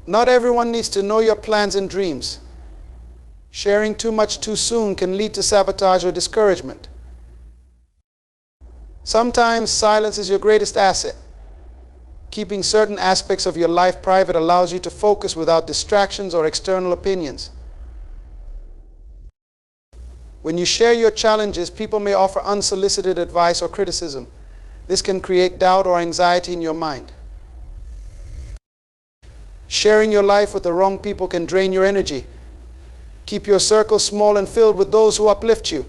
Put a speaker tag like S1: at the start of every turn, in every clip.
S1: Not everyone needs to know your plans and dreams. Sharing too much too soon can lead to sabotage or discouragement. Sometimes silence is your greatest asset. Keeping certain aspects of your life private allows you to focus without distractions or external opinions. When you share your challenges, people may offer unsolicited advice or criticism. This can create doubt or anxiety in your mind. Sharing your life with the wrong people can drain your energy. Keep your circle small and filled with those who uplift you.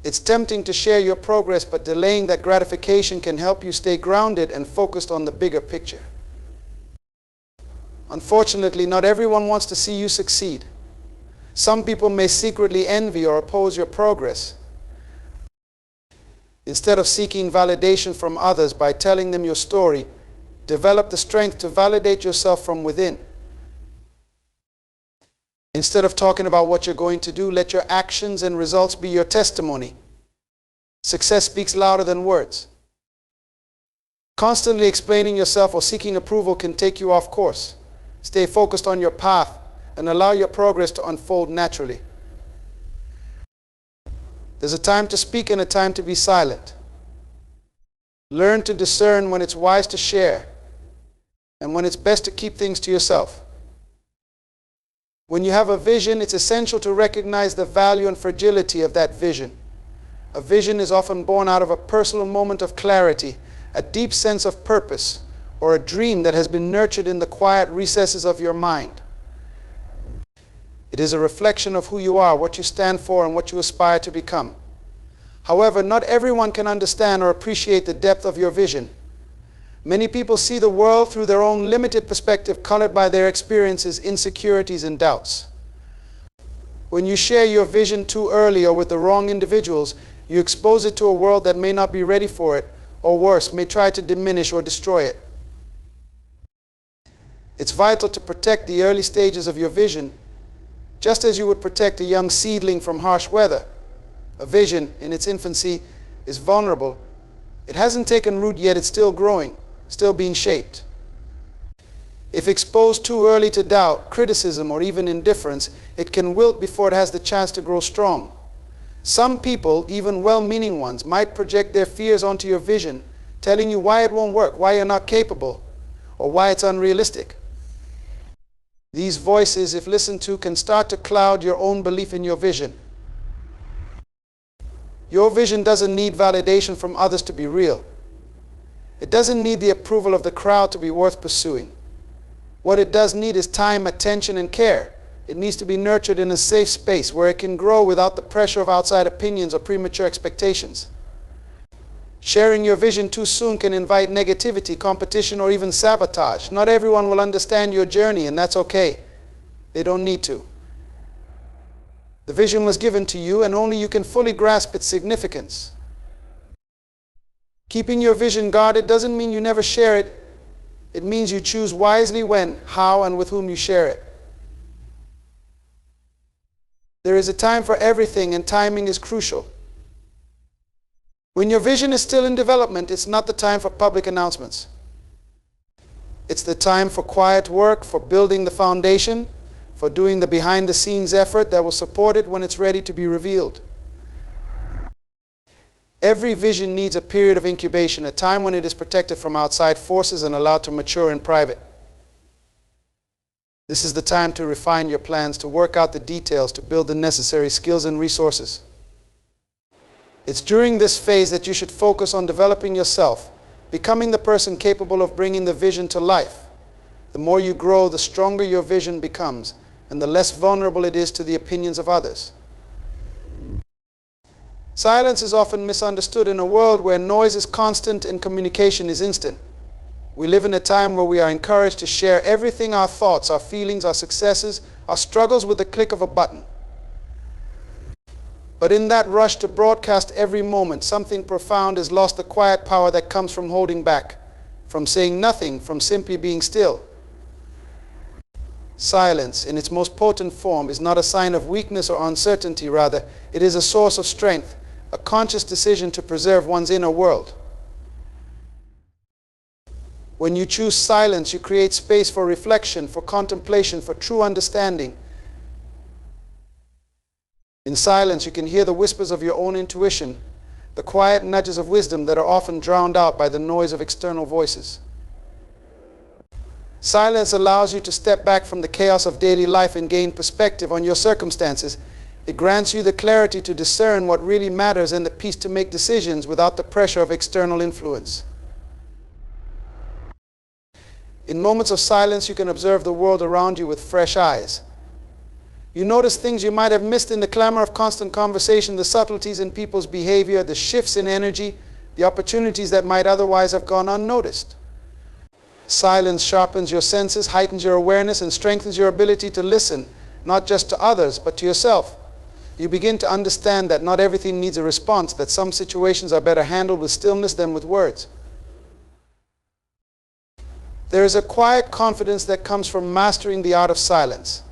S1: It's tempting to share your progress, but delaying that gratification can help you stay grounded and focused on the bigger picture. Unfortunately, not everyone wants to see you succeed. Some people may secretly envy or oppose your progress. Instead of seeking validation from others by telling them your story, develop the strength to validate yourself from within. Instead of talking about what you're going to do, let your actions and results be your testimony. Success speaks louder than words. Constantly explaining yourself or seeking approval can take you off course. Stay focused on your path and allow your progress to unfold naturally. There's a time to speak and a time to be silent. Learn to discern when it's wise to share and when it's best to keep things to yourself. When you have a vision, it's essential to recognize the value and fragility of that vision. A vision is often born out of a personal moment of clarity, a deep sense of purpose, or a dream that has been nurtured in the quiet recesses of your mind. It is a reflection of who you are, what you stand for, and what you aspire to become. However, not everyone can understand or appreciate the depth of your vision. Many people see the world through their own limited perspective, colored by their experiences, insecurities, and doubts. When you share your vision too early or with the wrong individuals, you expose it to a world that may not be ready for it, or worse, may try to diminish or destroy it. It's vital to protect the early stages of your vision, just as you would protect a young seedling from harsh weather. A vision, in its infancy, is vulnerable. It hasn't taken root yet, it's still growing, still being shaped. If exposed too early to doubt, criticism, or even indifference, it can wilt before it has the chance to grow strong. Some people, even well-meaning ones, might project their fears onto your vision, telling you why it won't work, why you're not capable, or why it's unrealistic. These voices, if listened to, can start to cloud your own belief in your vision. Your vision doesn't need validation from others to be real. It doesn't need the approval of the crowd to be worth pursuing. What it does need is time, attention, and care. It needs to be nurtured in a safe space where it can grow without the pressure of outside opinions or premature expectations. Sharing your vision too soon can invite negativity, competition, or even sabotage. Not everyone will understand your journey, and that's okay. They don't need to. The vision was given to you, and only you can fully grasp its significance. Keeping your vision guarded doesn't mean you never share it. It means you choose wisely when, how, and with whom you share it. There is a time for everything, and timing is crucial. When your vision is still in development, it's not the time for public announcements. It's the time for quiet work, for building the foundation, for doing the behind-the-scenes effort that will support it when it's ready to be revealed. Every vision needs a period of incubation, a time when it is protected from outside forces and allowed to mature in private. This is the time to refine your plans, to work out the details, to build the necessary skills and resources. It's during this phase that you should focus on developing yourself, becoming the person capable of bringing the vision to life. The more you grow, the stronger your vision becomes, and the less vulnerable it is to the opinions of others. Silence is often misunderstood in a world where noise is constant and communication is instant. We live in a time where we are encouraged to share everything, our thoughts, our feelings, our successes, our struggles, with the click of a button. But in that rush to broadcast every moment, something profound has lost the quiet power that comes from holding back, from saying nothing, from simply being still. Silence, in its most potent form, is not a sign of weakness or uncertainty. Rather, it is a source of strength, a conscious decision to preserve one's inner world. When you choose silence, you create space for reflection, for contemplation, for true understanding. In silence, you can hear the whispers of your own intuition, the quiet nudges of wisdom that are often drowned out by the noise of external voices. Silence allows you to step back from the chaos of daily life and gain perspective on your circumstances. It grants you the clarity to discern what really matters and the peace to make decisions without the pressure of external influence. In moments of silence, you can observe the world around you with fresh eyes. You notice things you might have missed in the clamor of constant conversation, the subtleties in people's behavior, the shifts in energy, the opportunities that might otherwise have gone unnoticed. Silence sharpens your senses, heightens your awareness, and strengthens your ability to listen, not just to others, but to yourself. You begin to understand that not everything needs a response, that some situations are better handled with stillness than with words. There is a quiet confidence that comes from mastering the art of silence.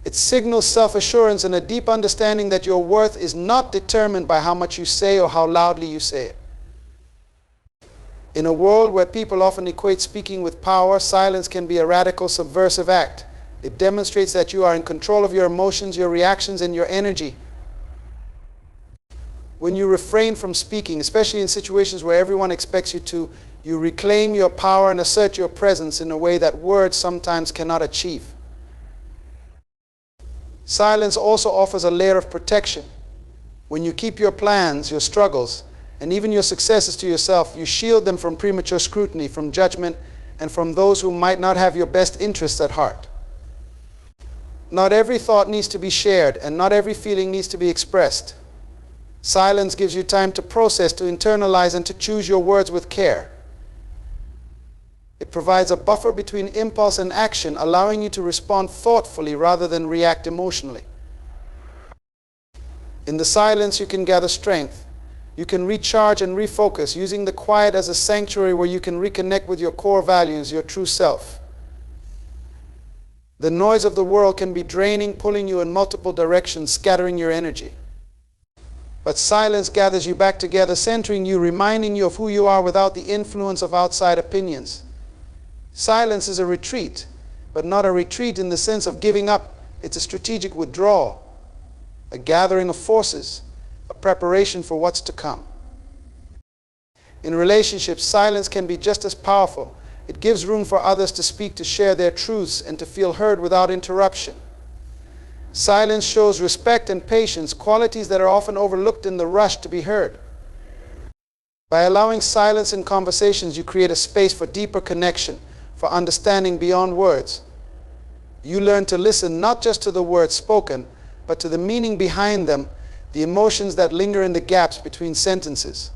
S1: It signals self-assurance and a deep understanding that your worth is not determined by how much you say or how loudly you say it. In a world where people often equate speaking with power, silence can be a radical, subversive act. It demonstrates that you are in control of your emotions, your reactions, and your energy. When you refrain from speaking, especially in situations where everyone expects you to, you reclaim your power and assert your presence in a way that words sometimes cannot achieve. Silence also offers a layer of protection. When you keep your plans, your struggles, and even your successes to yourself, you shield them from premature scrutiny, from judgment, and from those who might not have your best interests at heart. Not every thought needs to be shared, and not every feeling needs to be expressed. Silence gives you time to process, to internalize, and to choose your words with care. It provides a buffer between impulse and action, allowing you to respond thoughtfully rather than react emotionally. In the silence, you can gather strength. You can recharge and refocus, using the quiet as a sanctuary where you can reconnect with your core values, your true self. The noise of the world can be draining, pulling you in multiple directions, scattering your energy. But silence gathers you back together, centering you, reminding you of who you are without the influence of outside opinions. Silence is a retreat, but not a retreat in the sense of giving up. It's a strategic withdrawal, a gathering of forces, a preparation for what's to come. In relationships, silence can be just as powerful. It gives room for others to speak, to share their truths, and to feel heard without interruption. Silence shows respect and patience, qualities that are often overlooked in the rush to be heard. By allowing silence in conversations, you create a space for deeper connection, for understanding beyond words. You learn to listen not just to the words spoken, but to the meaning behind them, the emotions that linger in the gaps between sentences.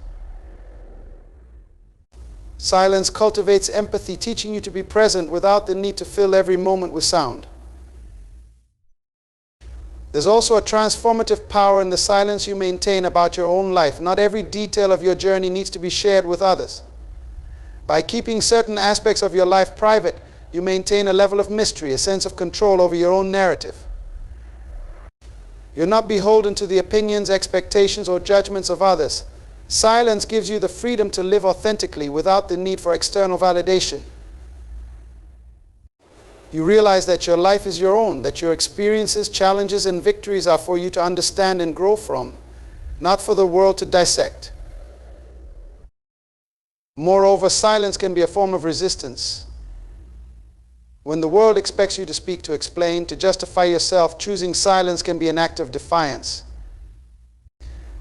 S1: Silence cultivates empathy, teaching you to be present without the need to fill every moment with sound. There's also a transformative power in the silence you maintain about your own life. Not every detail of your journey needs to be shared with others. By keeping certain aspects of your life private, you maintain a level of mystery, a sense of control over your own narrative. You're not beholden to the opinions, expectations, or judgments of others. Silence gives you the freedom to live authentically without the need for external validation. You realize that your life is your own, that your experiences, challenges, and victories are for you to understand and grow from, not for the world to dissect. Moreover, silence can be a form of resistance. When the world expects you to speak, to explain, to justify yourself, choosing silence can be an act of defiance.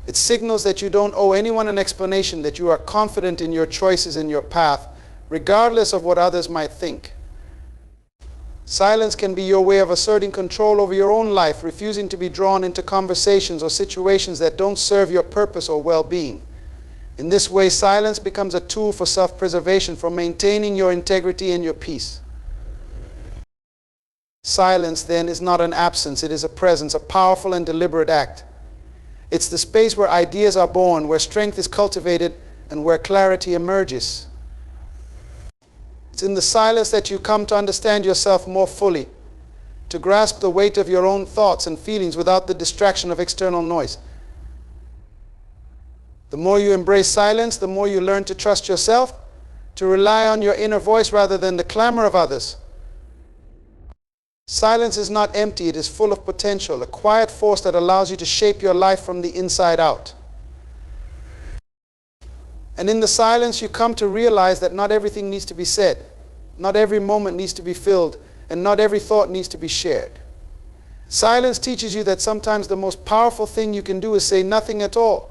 S1: It signals that you don't owe anyone an explanation, that you are confident in your choices and your path, regardless of what others might think. Silence can be your way of asserting control over your own life, refusing to be drawn into conversations or situations that don't serve your purpose or well-being. In this way, silence becomes a tool for self-preservation, for maintaining your integrity and your peace. Silence, then, is not an absence, it is a presence, a powerful and deliberate act. It's the space where ideas are born, where strength is cultivated, and where clarity emerges. It's in the silence that you come to understand yourself more fully, to grasp the weight of your own thoughts and feelings without the distraction of external noise. The more you embrace silence, the more you learn to trust yourself, to rely on your inner voice rather than the clamor of others. Silence is not empty, it is full of potential, a quiet force that allows you to shape your life from the inside out. And in the silence, you come to realize that not everything needs to be said, not every moment needs to be filled, and not every thought needs to be shared. Silence teaches you that sometimes the most powerful thing you can do is say nothing at all.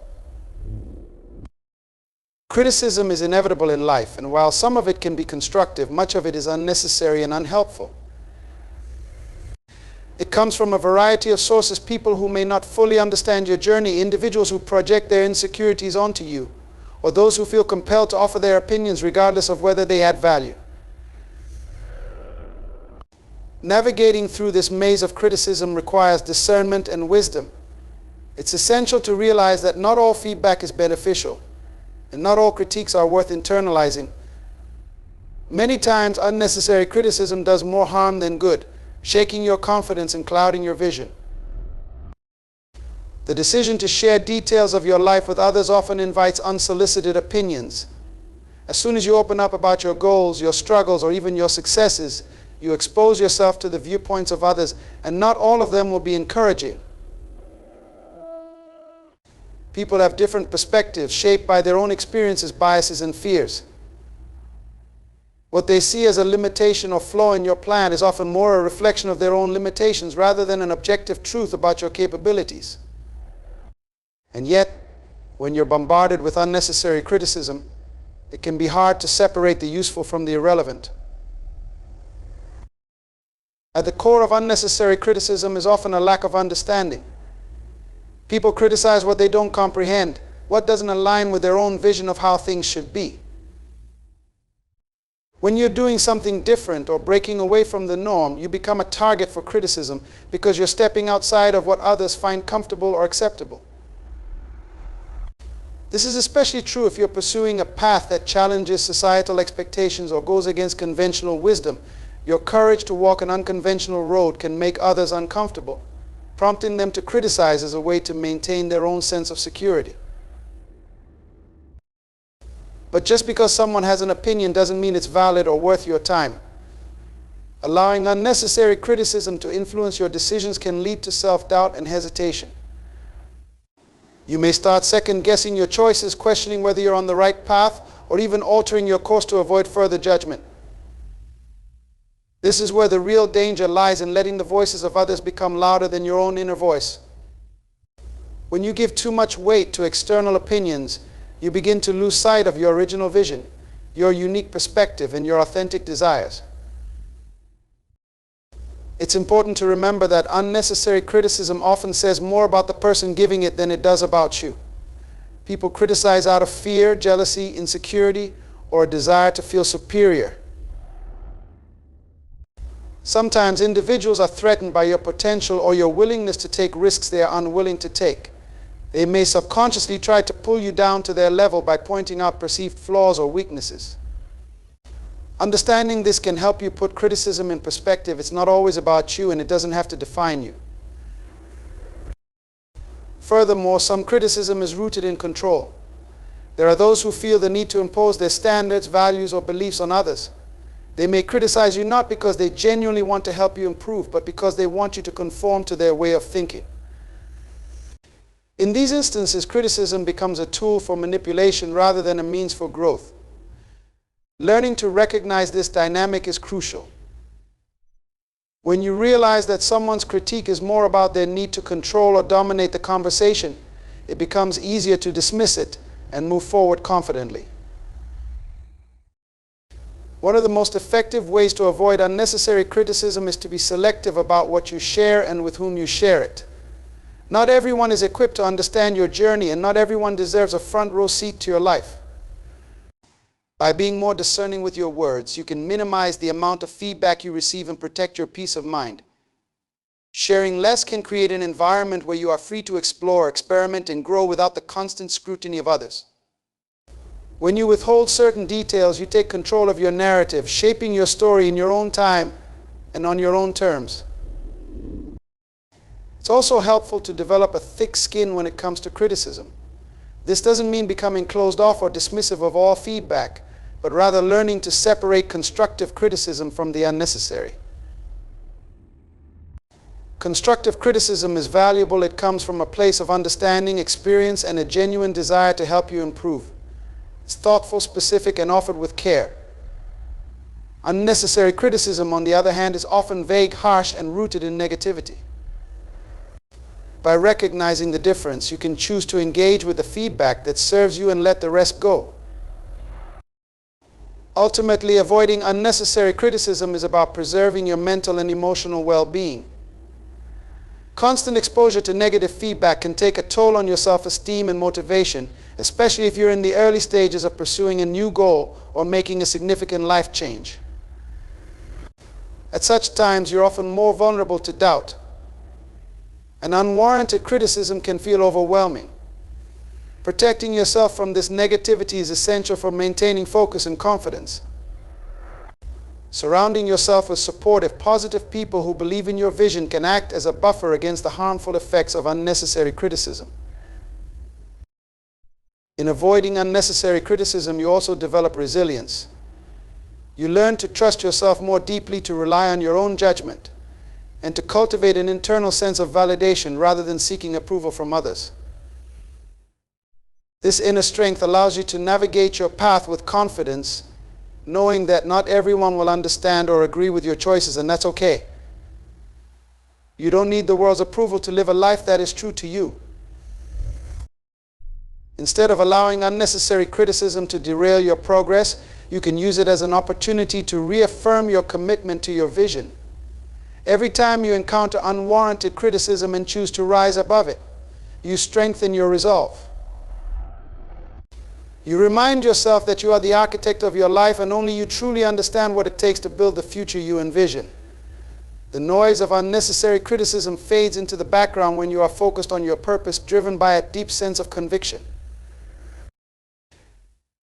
S1: Criticism is inevitable in life, and while some of it can be constructive, much of it is unnecessary and unhelpful. It comes from a variety of sources, people who may not fully understand your journey, individuals who project their insecurities onto you, or those who feel compelled to offer their opinions regardless of whether they add value. Navigating through this maze of criticism requires discernment and wisdom. It's essential to realize that not all feedback is beneficial, and not all critiques are worth internalizing. Many times, unnecessary criticism does more harm than good, shaking your confidence and clouding your vision. The decision to share details of your life with others often invites unsolicited opinions. As soon as you open up about your goals, your struggles, or even your successes, you expose yourself to the viewpoints of others, and not all of them will be encouraging. People have different perspectives, shaped by their own experiences, biases, and fears. What they see as a limitation or flaw in your plan is often more a reflection of their own limitations rather than an objective truth about your capabilities. And yet, when you're bombarded with unnecessary criticism, it can be hard to separate the useful from the irrelevant. At the core of unnecessary criticism is often a lack of understanding. People criticize what they don't comprehend, what doesn't align with their own vision of how things should be. When you're doing something different or breaking away from the norm, you become a target for criticism because you're stepping outside of what others find comfortable or acceptable. This is especially true if you're pursuing a path that challenges societal expectations or goes against conventional wisdom. Your courage to walk an unconventional road can make others uncomfortable, prompting them to criticize as a way to maintain their own sense of security. But just because someone has an opinion doesn't mean it's valid or worth your time. Allowing unnecessary criticism to influence your decisions can lead to self-doubt and hesitation. You may start second-guessing your choices, questioning whether you're on the right path, or even altering your course to avoid further judgment. This is where the real danger lies, in letting the voices of others become louder than your own inner voice. When you give too much weight to external opinions, you begin to lose sight of your original vision, your unique perspective, and your authentic desires. It's important to remember that unnecessary criticism often says more about the person giving it than it does about you. People criticize out of fear, jealousy, insecurity, or a desire to feel superior. Sometimes individuals are threatened by your potential or your willingness to take risks they are unwilling to take. They may subconsciously try to pull you down to their level by pointing out perceived flaws or weaknesses. Understanding this can help you put criticism in perspective. It's not always about you, and it doesn't have to define you. Furthermore, some criticism is rooted in control. There are those who feel the need to impose their standards, values, or beliefs on others. They may criticize you not because they genuinely want to help you improve, but because they want you to conform to their way of thinking. In these instances, criticism becomes a tool for manipulation rather than a means for growth. Learning to recognize this dynamic is crucial. When you realize that someone's critique is more about their need to control or dominate the conversation, it becomes easier to dismiss it and move forward confidently. One of the most effective ways to avoid unnecessary criticism is to be selective about what you share and with whom you share it. Not everyone is equipped to understand your journey, and not everyone deserves a front row seat to your life. By being more discerning with your words, you can minimize the amount of feedback you receive and protect your peace of mind. Sharing less can create an environment where you are free to explore, experiment, and grow without the constant scrutiny of others. When you withhold certain details, you take control of your narrative, shaping your story in your own time and on your own terms. It's also helpful to develop a thick skin when it comes to criticism. This doesn't mean becoming closed off or dismissive of all feedback, but rather learning to separate constructive criticism from the unnecessary. Constructive criticism is valuable. It comes from a place of understanding, experience, and a genuine desire to help you improve. It's thoughtful, specific, and offered with care. Unnecessary criticism, on the other hand, is often vague, harsh, and rooted in negativity. By recognizing the difference, you can choose to engage with the feedback that serves you and let the rest go. Ultimately, avoiding unnecessary criticism is about preserving your mental and emotional well-being. Constant exposure to negative feedback can take a toll on your self-esteem and motivation, especially if you're in the early stages of pursuing a new goal or making a significant life change. At such times, you're often more vulnerable to doubt. An unwarranted criticism can feel overwhelming. Protecting yourself from this negativity is essential for maintaining focus and confidence. Surrounding yourself with supportive, positive people who believe in your vision can act as a buffer against the harmful effects of unnecessary criticism. In avoiding unnecessary criticism, you also develop resilience. You learn to trust yourself more deeply, to rely on your own judgment, and to cultivate an internal sense of validation rather than seeking approval from others. This inner strength allows you to navigate your path with confidence, knowing that not everyone will understand or agree with your choices, and that's okay. You don't need the world's approval to live a life that is true to you. Instead of allowing unnecessary criticism to derail your progress, you can use it as an opportunity to reaffirm your commitment to your vision. Every time you encounter unwarranted criticism and choose to rise above it, you strengthen your resolve. You remind yourself that you are the architect of your life and only you truly understand what it takes to build the future you envision. The noise of unnecessary criticism fades into the background when you are focused on your purpose, driven by a deep sense of conviction.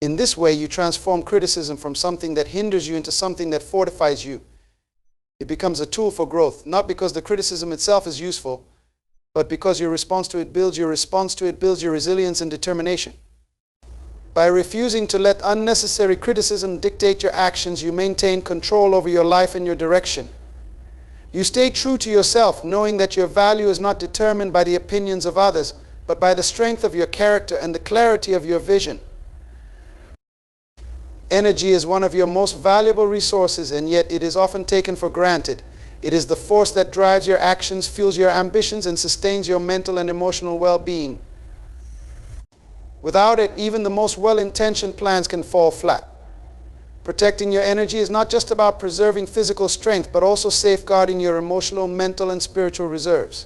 S1: In this way, you transform criticism from something that hinders you into something that fortifies you. It becomes a tool for growth, not because the criticism itself is useful, but because your response to it builds your resilience and determination. By refusing to let unnecessary criticism dictate your actions, you maintain control over your life and your direction. You stay true to yourself, knowing that your value is not determined by the opinions of others, but by the strength of your character and the clarity of your vision. Energy is one of your most valuable resources, and yet it is often taken for granted. It is the force that drives your actions, fuels your ambitions, and sustains your mental and emotional well-being. Without it, even the most well-intentioned plans can fall flat. Protecting your energy is not just about preserving physical strength, but also safeguarding your emotional, mental, and spiritual reserves.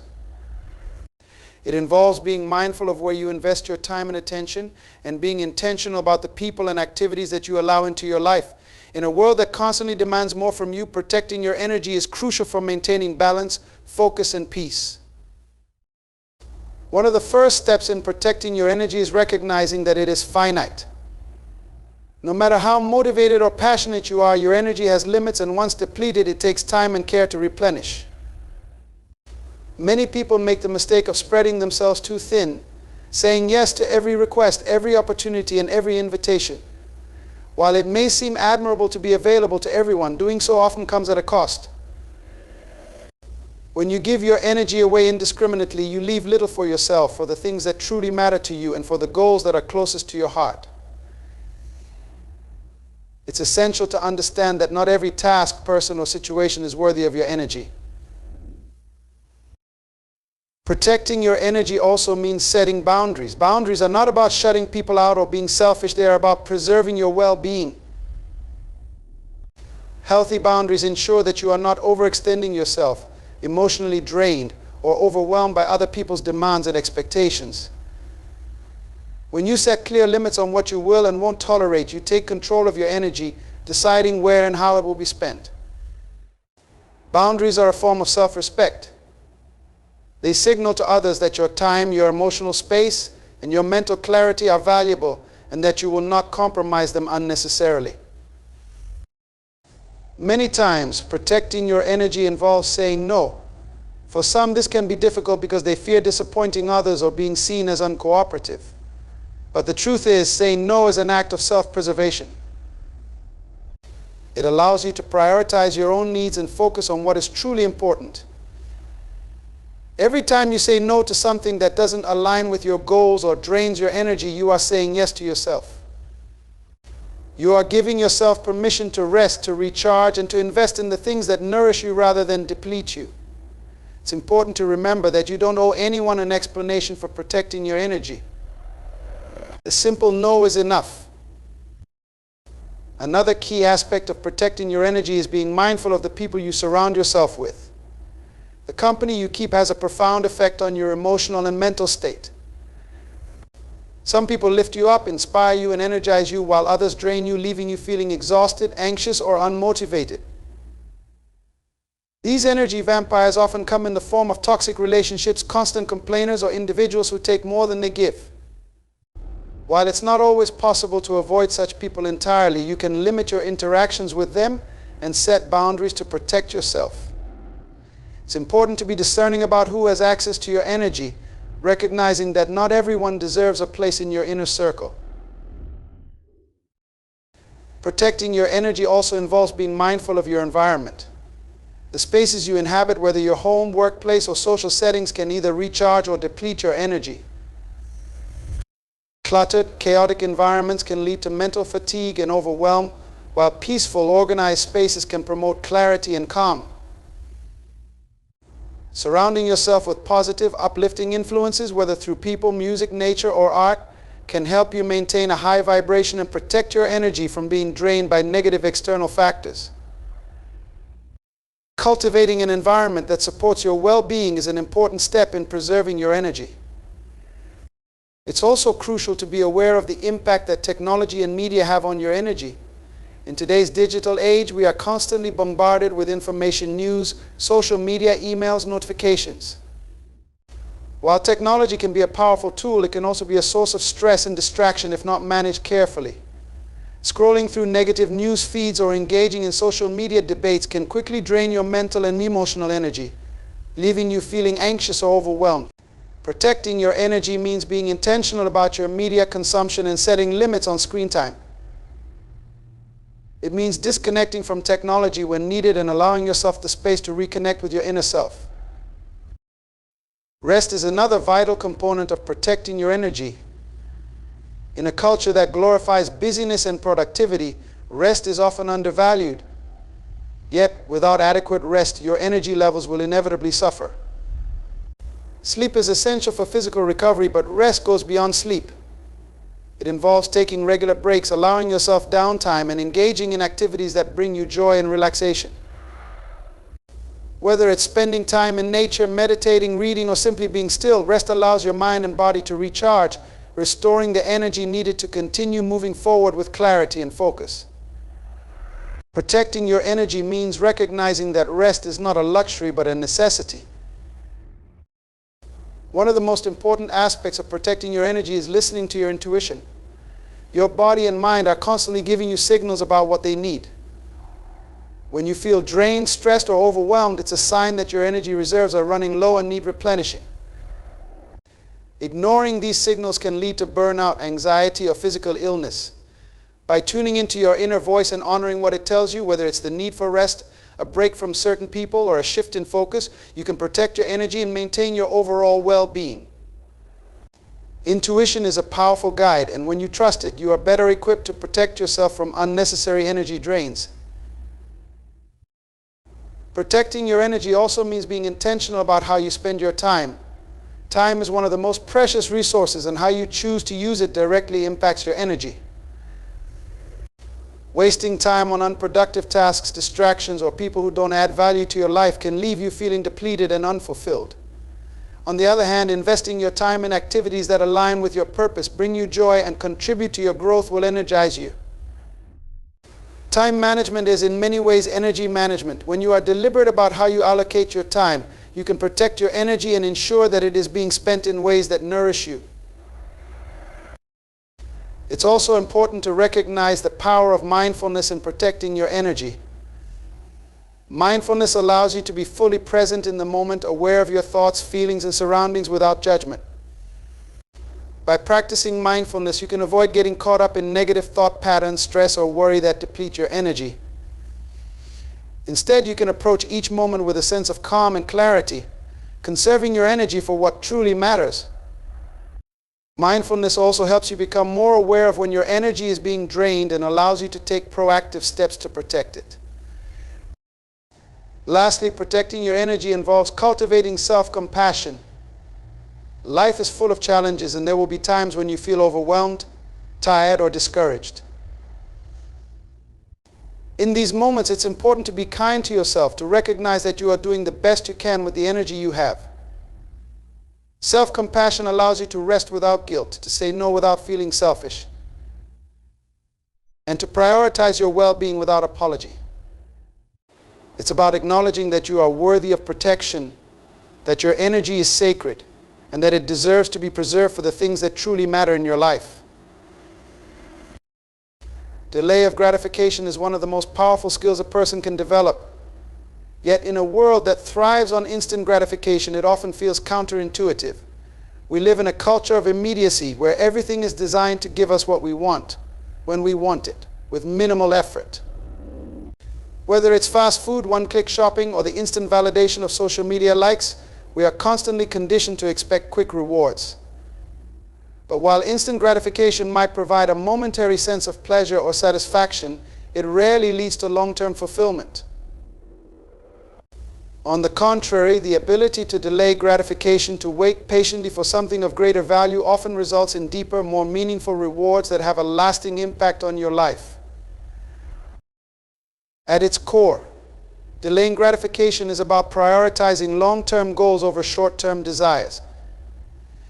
S1: It involves being mindful of where you invest your time and attention, and being intentional about the people and activities that you allow into your life. In a world that constantly demands more from you, protecting your energy is crucial for maintaining balance, focus, and peace. One of the first steps in protecting your energy is recognizing that it is finite. No matter how motivated or passionate you are, your energy has limits, and once depleted, it takes time and care to replenish. Many people make the mistake of spreading themselves too thin, saying yes to every request, every opportunity, and every invitation. While it may seem admirable to be available to everyone, doing so often comes at a cost. When you give your energy away indiscriminately, you leave little for yourself, for the things that truly matter to you, and for the goals that are closest to your heart. It's essential to understand that not every task, person, or situation is worthy of your energy. Protecting your energy also means setting boundaries. Boundaries are not about shutting people out or being selfish. They are about preserving your well-being. Healthy boundaries ensure that you are not overextending yourself, emotionally drained, or overwhelmed by other people's demands and expectations. When you set clear limits on what you will and won't tolerate, you take control of your energy, deciding where and how it will be spent. Boundaries are a form of self-respect. They signal to others that your time, your emotional space, and your mental clarity are valuable, and that you will not compromise them unnecessarily. Many times, protecting your energy involves saying no. For some, this can be difficult because they fear disappointing others or being seen as uncooperative. But the truth is, saying no is an act of self-preservation. It allows you to prioritize your own needs and focus on what is truly important. Every time you say no to something that doesn't align with your goals or drains your energy, you are saying yes to yourself. You are giving yourself permission to rest, to recharge, and to invest in the things that nourish you rather than deplete you. It's important to remember that you don't owe anyone an explanation for protecting your energy. The simple no is enough. Another key aspect of protecting your energy is being mindful of the people you surround yourself with. The company you keep has a profound effect on your emotional and mental state. Some people lift you up, inspire you, and energize you, while others drain you, leaving you feeling exhausted, anxious, or unmotivated. These energy vampires often come in the form of toxic relationships, constant complainers, or individuals who take more than they give. While it's not always possible to avoid such people entirely, you can limit your interactions with them and set boundaries to protect yourself. It's important to be discerning about who has access to your energy, recognizing that not everyone deserves a place in your inner circle. Protecting your energy also involves being mindful of your environment. The spaces you inhabit, whether your home, workplace, or social settings, can either recharge or deplete your energy. Cluttered, chaotic environments can lead to mental fatigue and overwhelm, while peaceful, organized spaces can promote clarity and calm. Surrounding yourself with positive, uplifting influences, whether through people, music, nature, or art, can help you maintain a high vibration and protect your energy from being drained by negative external factors. Cultivating an environment that supports your well-being is an important step in preserving your energy. It's also crucial to be aware of the impact that technology and media have on your energy. In today's digital age, we are constantly bombarded with information, news, social media, emails, notifications. While technology can be a powerful tool, it can also be a source of stress and distraction if not managed carefully. Scrolling through negative news feeds or engaging in social media debates can quickly drain your mental and emotional energy, leaving you feeling anxious or overwhelmed. Protecting your energy means being intentional about your media consumption and setting limits on screen time. It means disconnecting from technology when needed and allowing yourself the space to reconnect with your inner self. Rest is another vital component of protecting your energy. In a culture that glorifies busyness and productivity, rest is often undervalued. Yet, without adequate rest, your energy levels will inevitably suffer. Sleep is essential for physical recovery, but rest goes beyond sleep. It involves taking regular breaks, allowing yourself downtime, and engaging in activities that bring you joy and relaxation. Whether it's spending time in nature, meditating, reading, or simply being still, rest allows your mind and body to recharge, restoring the energy needed to continue moving forward with clarity and focus. Protecting your energy means recognizing that rest is not a luxury but a necessity. One of the most important aspects of protecting your energy is listening to your intuition. Your body and mind are constantly giving you signals about what they need. When you feel drained, stressed, or overwhelmed, it's a sign that your energy reserves are running low and need replenishing. Ignoring these signals can lead to burnout, anxiety, or physical illness. By tuning into your inner voice and honoring what it tells you, whether it's the need for rest, a break from certain people, or a shift in focus, you can protect your energy and maintain your overall well-being. Intuition is a powerful guide, and when you trust it, you are better equipped to protect yourself from unnecessary energy drains. Protecting your energy also means being intentional about how you spend your time. Time is one of the most precious resources, and how you choose to use it directly impacts your energy. Wasting time on unproductive tasks, distractions, or people who don't add value to your life can leave you feeling depleted and unfulfilled. On the other hand, investing your time in activities that align with your purpose, bring you joy, and contribute to your growth will energize you. Time management is in many ways energy management. When you are deliberate about how you allocate your time, you can protect your energy and ensure that it is being spent in ways that nourish you. It's also important to recognize the power of mindfulness in protecting your energy. Mindfulness allows you to be fully present in the moment, aware of your thoughts, feelings, and surroundings without judgment. By practicing mindfulness, you can avoid getting caught up in negative thought patterns, stress, or worry that deplete your energy. Instead, you can approach each moment with a sense of calm and clarity, conserving your energy for what truly matters. Mindfulness also helps you become more aware of when your energy is being drained and allows you to take proactive steps to protect it. Lastly, protecting your energy involves cultivating self-compassion. Life is full of challenges, and there will be times when you feel overwhelmed, tired, or discouraged. In these moments, it's important to be kind to yourself, to recognize that you are doing the best you can with the energy you have. Self-compassion allows you to rest without guilt, to say no without feeling selfish, and to prioritize your well-being without apology. It's about acknowledging that you are worthy of protection, that your energy is sacred, and that it deserves to be preserved for the things that truly matter in your life. Delay of gratification is one of the most powerful skills a person can develop. Yet in a world that thrives on instant gratification, it often feels counterintuitive. We live in a culture of immediacy where everything is designed to give us what we want, when we want it, with minimal effort. Whether it's fast food, one-click shopping, or the instant validation of social media likes, we are constantly conditioned to expect quick rewards. But while instant gratification might provide a momentary sense of pleasure or satisfaction, it rarely leads to long-term fulfillment. On the contrary, the ability to delay gratification, to wait patiently for something of greater value, often results in deeper, more meaningful rewards that have a lasting impact on your life. At its core, delaying gratification is about prioritizing long-term goals over short-term desires.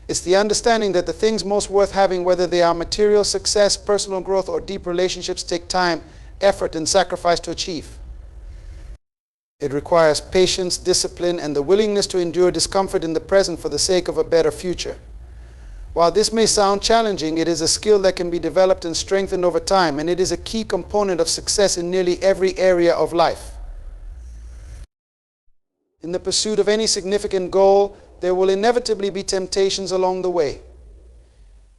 S1: It's the understanding that the things most worth having, whether they are material success, personal growth, or deep relationships, take time, effort, and sacrifice to achieve. It requires patience, discipline, and the willingness to endure discomfort in the present for the sake of a better future. While this may sound challenging, it is a skill that can be developed and strengthened over time, and it is a key component of success in nearly every area of life. In the pursuit of any significant goal, there will inevitably be temptations along the way.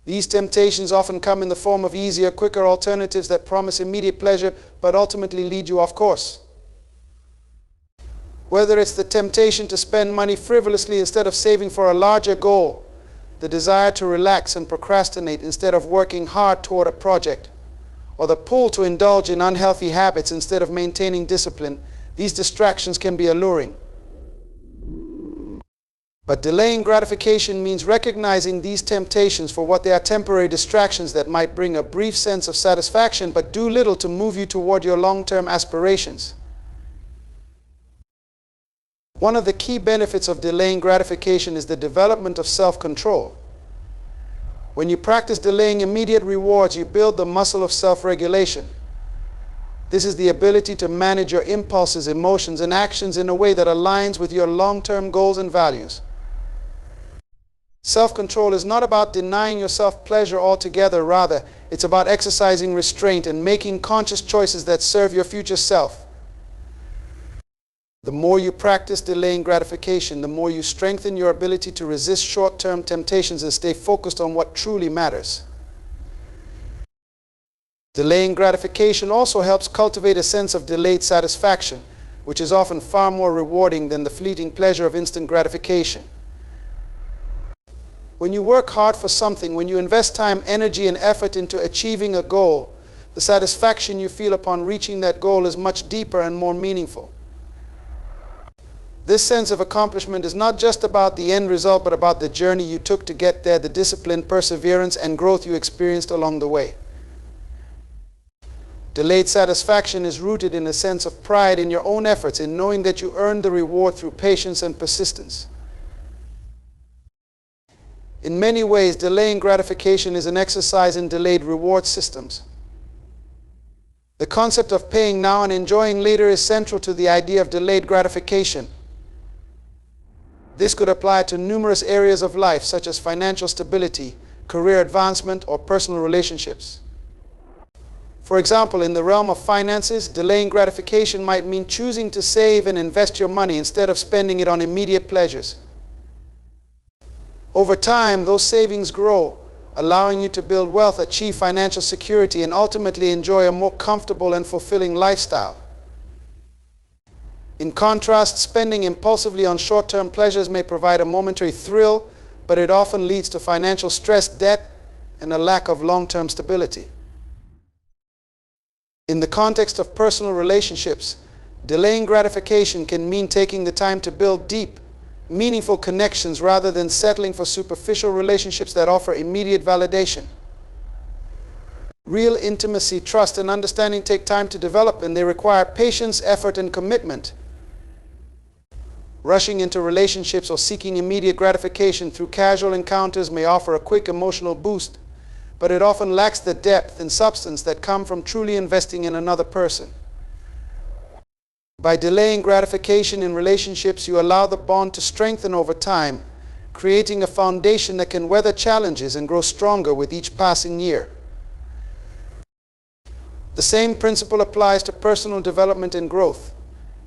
S1: These temptations often come in the form of easier, quicker alternatives that promise immediate pleasure, but ultimately lead you off course. Whether it's the temptation to spend money frivolously instead of saving for a larger goal, the desire to relax and procrastinate instead of working hard toward a project, or the pull to indulge in unhealthy habits instead of maintaining discipline, these distractions can be alluring. But delaying gratification means recognizing these temptations for what they are: temporary distractions that might bring a brief sense of satisfaction but do little to move you toward your long-term aspirations. One of the key benefits of delaying gratification is the development of self-control. When you practice delaying immediate rewards, you build the muscle of self-regulation. This is the ability to manage your impulses, emotions, and actions in a way that aligns with your long-term goals and values. Self-control is not about denying yourself pleasure altogether. Rather, it's about exercising restraint and making conscious choices that serve your future self. The more you practice delaying gratification, the more you strengthen your ability to resist short-term temptations and stay focused on what truly matters. Delaying gratification also helps cultivate a sense of delayed satisfaction, which is often far more rewarding than the fleeting pleasure of instant gratification. When you work hard for something, when you invest time, energy, and effort into achieving a goal, the satisfaction you feel upon reaching that goal is much deeper and more meaningful. This sense of accomplishment is not just about the end result, but about the journey you took to get there, the discipline, perseverance, and growth you experienced along the way. Delayed satisfaction is rooted in a sense of pride in your own efforts, in knowing that you earned the reward through patience and persistence. In many ways, delaying gratification is an exercise in delayed reward systems. The concept of paying now and enjoying later is central to the idea of delayed gratification. This could apply to numerous areas of life, such as financial stability, career advancement, or personal relationships. For example, in the realm of finances, delaying gratification might mean choosing to save and invest your money instead of spending it on immediate pleasures. Over time, those savings grow, allowing you to build wealth, achieve financial security, and ultimately enjoy a more comfortable and fulfilling lifestyle. In contrast, spending impulsively on short-term pleasures may provide a momentary thrill, but it often leads to financial stress, debt, and a lack of long-term stability. In the context of personal relationships, delaying gratification can mean taking the time to build deep, meaningful connections rather than settling for superficial relationships that offer immediate validation. Real intimacy, trust, and understanding take time to develop, and they require patience, effort, and commitment. Rushing into relationships or seeking immediate gratification through casual encounters may offer a quick emotional boost, but it often lacks the depth and substance that come from truly investing in another person. By delaying gratification in relationships, you allow the bond to strengthen over time, creating a foundation that can weather challenges and grow stronger with each passing year. The same principle applies to personal development and growth.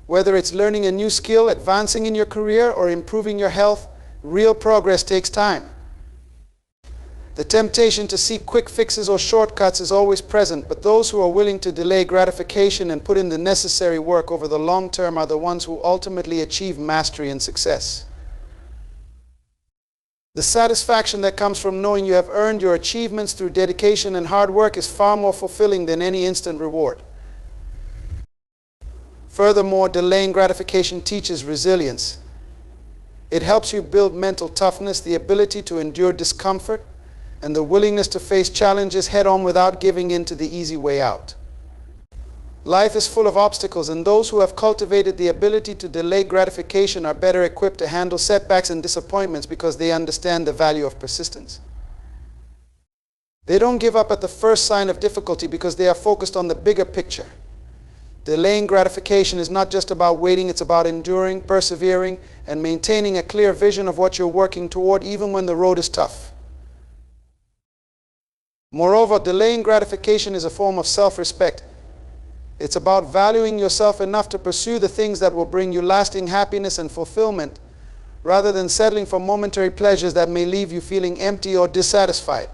S1: Whether it's learning a new skill, advancing in your career, or improving your health, real progress takes time. The temptation to seek quick fixes or shortcuts is always present, but those who are willing to delay gratification and put in the necessary work over the long term are the ones who ultimately achieve mastery and success. The satisfaction that comes from knowing you have earned your achievements through dedication and hard work is far more fulfilling than any instant reward. Furthermore, delaying gratification teaches resilience. It helps you build mental toughness, the ability to endure discomfort, and the willingness to face challenges head-on without giving in to the easy way out. Life is full of obstacles, and those who have cultivated the ability to delay gratification are better equipped to handle setbacks and disappointments because they understand the value of persistence. They don't give up at the first sign of difficulty because they are focused on the bigger picture. Delaying gratification is not just about waiting, it's about enduring, persevering, and maintaining a clear vision of what you're working toward even when the road is tough. Moreover, delaying gratification is a form of self-respect. It's about valuing yourself enough to pursue the things that will bring you lasting happiness and fulfillment, rather than settling for momentary pleasures that may leave you feeling empty or dissatisfied.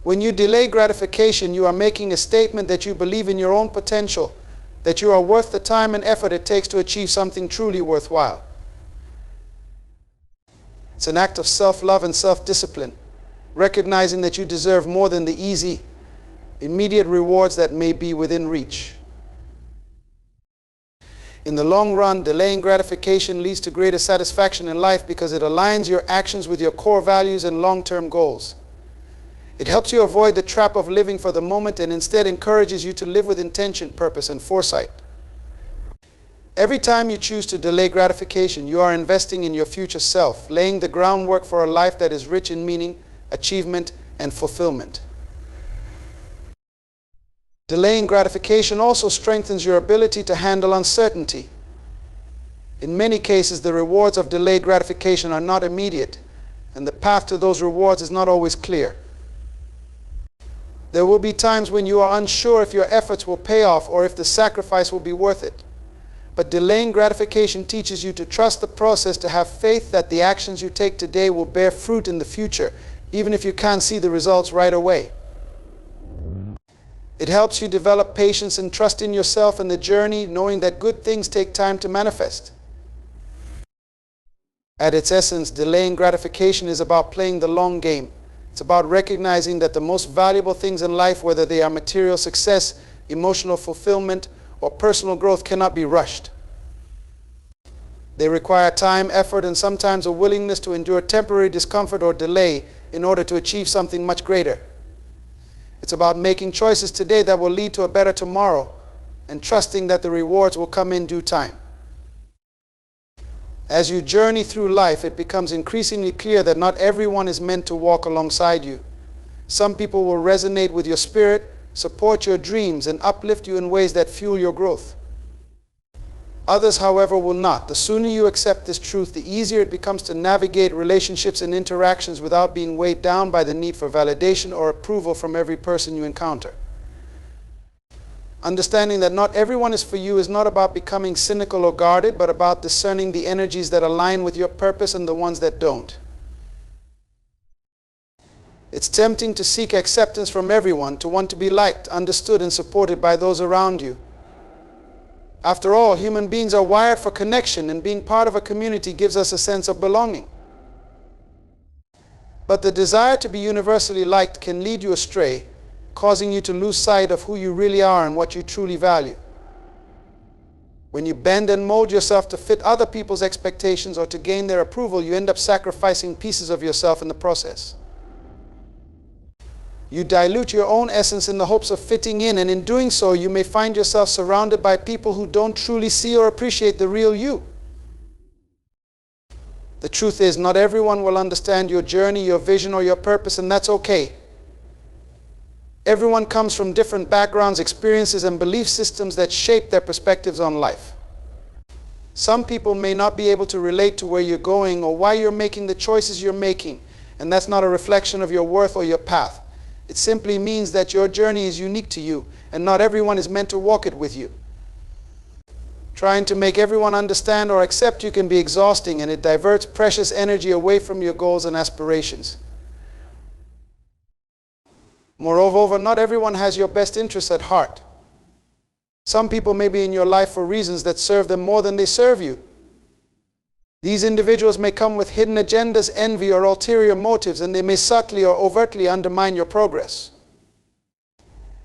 S1: When you delay gratification, you are making a statement that you believe in your own potential, that you are worth the time and effort it takes to achieve something truly worthwhile. It's an act of self-love and self-discipline, recognizing that you deserve more than the easy, immediate rewards that may be within reach. In the long run, delaying gratification leads to greater satisfaction in life because it aligns your actions with your core values and long-term goals. It helps you avoid the trap of living for the moment and instead encourages you to live with intention, purpose, and foresight. Every time you choose to delay gratification, you are investing in your future self, laying the groundwork for a life that is rich in meaning, achievement, and fulfillment. Delaying gratification also strengthens your ability to handle uncertainty. In many cases, the rewards of delayed gratification are not immediate, and the path to those rewards is not always clear. There will be times when you are unsure if your efforts will pay off or if the sacrifice will be worth it. But delaying gratification teaches you to trust the process, to have faith that the actions you take today will bear fruit in the future, even if you can't see the results right away. It helps you develop patience and trust in yourself and the journey, knowing that good things take time to manifest. At its essence, delaying gratification is about playing the long game. It's about recognizing that the most valuable things in life, whether they are material success, emotional fulfillment, or personal growth, cannot be rushed. They require time, effort, and sometimes a willingness to endure temporary discomfort or delay in order to achieve something much greater. It's about making choices today that will lead to a better tomorrow and trusting that the rewards will come in due time. As you journey through life, it becomes increasingly clear that not everyone is meant to walk alongside you. Some people will resonate with your spirit, support your dreams, and uplift you in ways that fuel your growth. Others, however, will not. The sooner you accept this truth, the easier it becomes to navigate relationships and interactions without being weighed down by the need for validation or approval from every person you encounter. Understanding that not everyone is for you is not about becoming cynical or guarded, but about discerning the energies that align with your purpose and the ones that don't. It's tempting to seek acceptance from everyone, to want to be liked, understood, and supported by those around you. After all, human beings are wired for connection, and being part of a community gives us a sense of belonging. But the desire to be universally liked can lead you astray, causing you to lose sight of who you really are and what you truly value. When you bend and mold yourself to fit other people's expectations or to gain their approval, you end up sacrificing pieces of yourself in the process. You dilute your own essence in the hopes of fitting in, and in doing so, you may find yourself surrounded by people who don't truly see or appreciate the real you. The truth is, not everyone will understand your journey, your vision, or your purpose, and that's okay. Everyone comes from different backgrounds, experiences, and belief systems that shape their perspectives on life. Some people may not be able to relate to where you're going or why you're making the choices you're making, and that's not a reflection of your worth or your path. It simply means that your journey is unique to you, and not everyone is meant to walk it with you. Trying to make everyone understand or accept you can be exhausting, and it diverts precious energy away from your goals and aspirations. Moreover, not everyone has your best interests at heart. Some people may be in your life for reasons that serve them more than they serve you. These individuals may come with hidden agendas, envy, or ulterior motives, and they may subtly or overtly undermine your progress.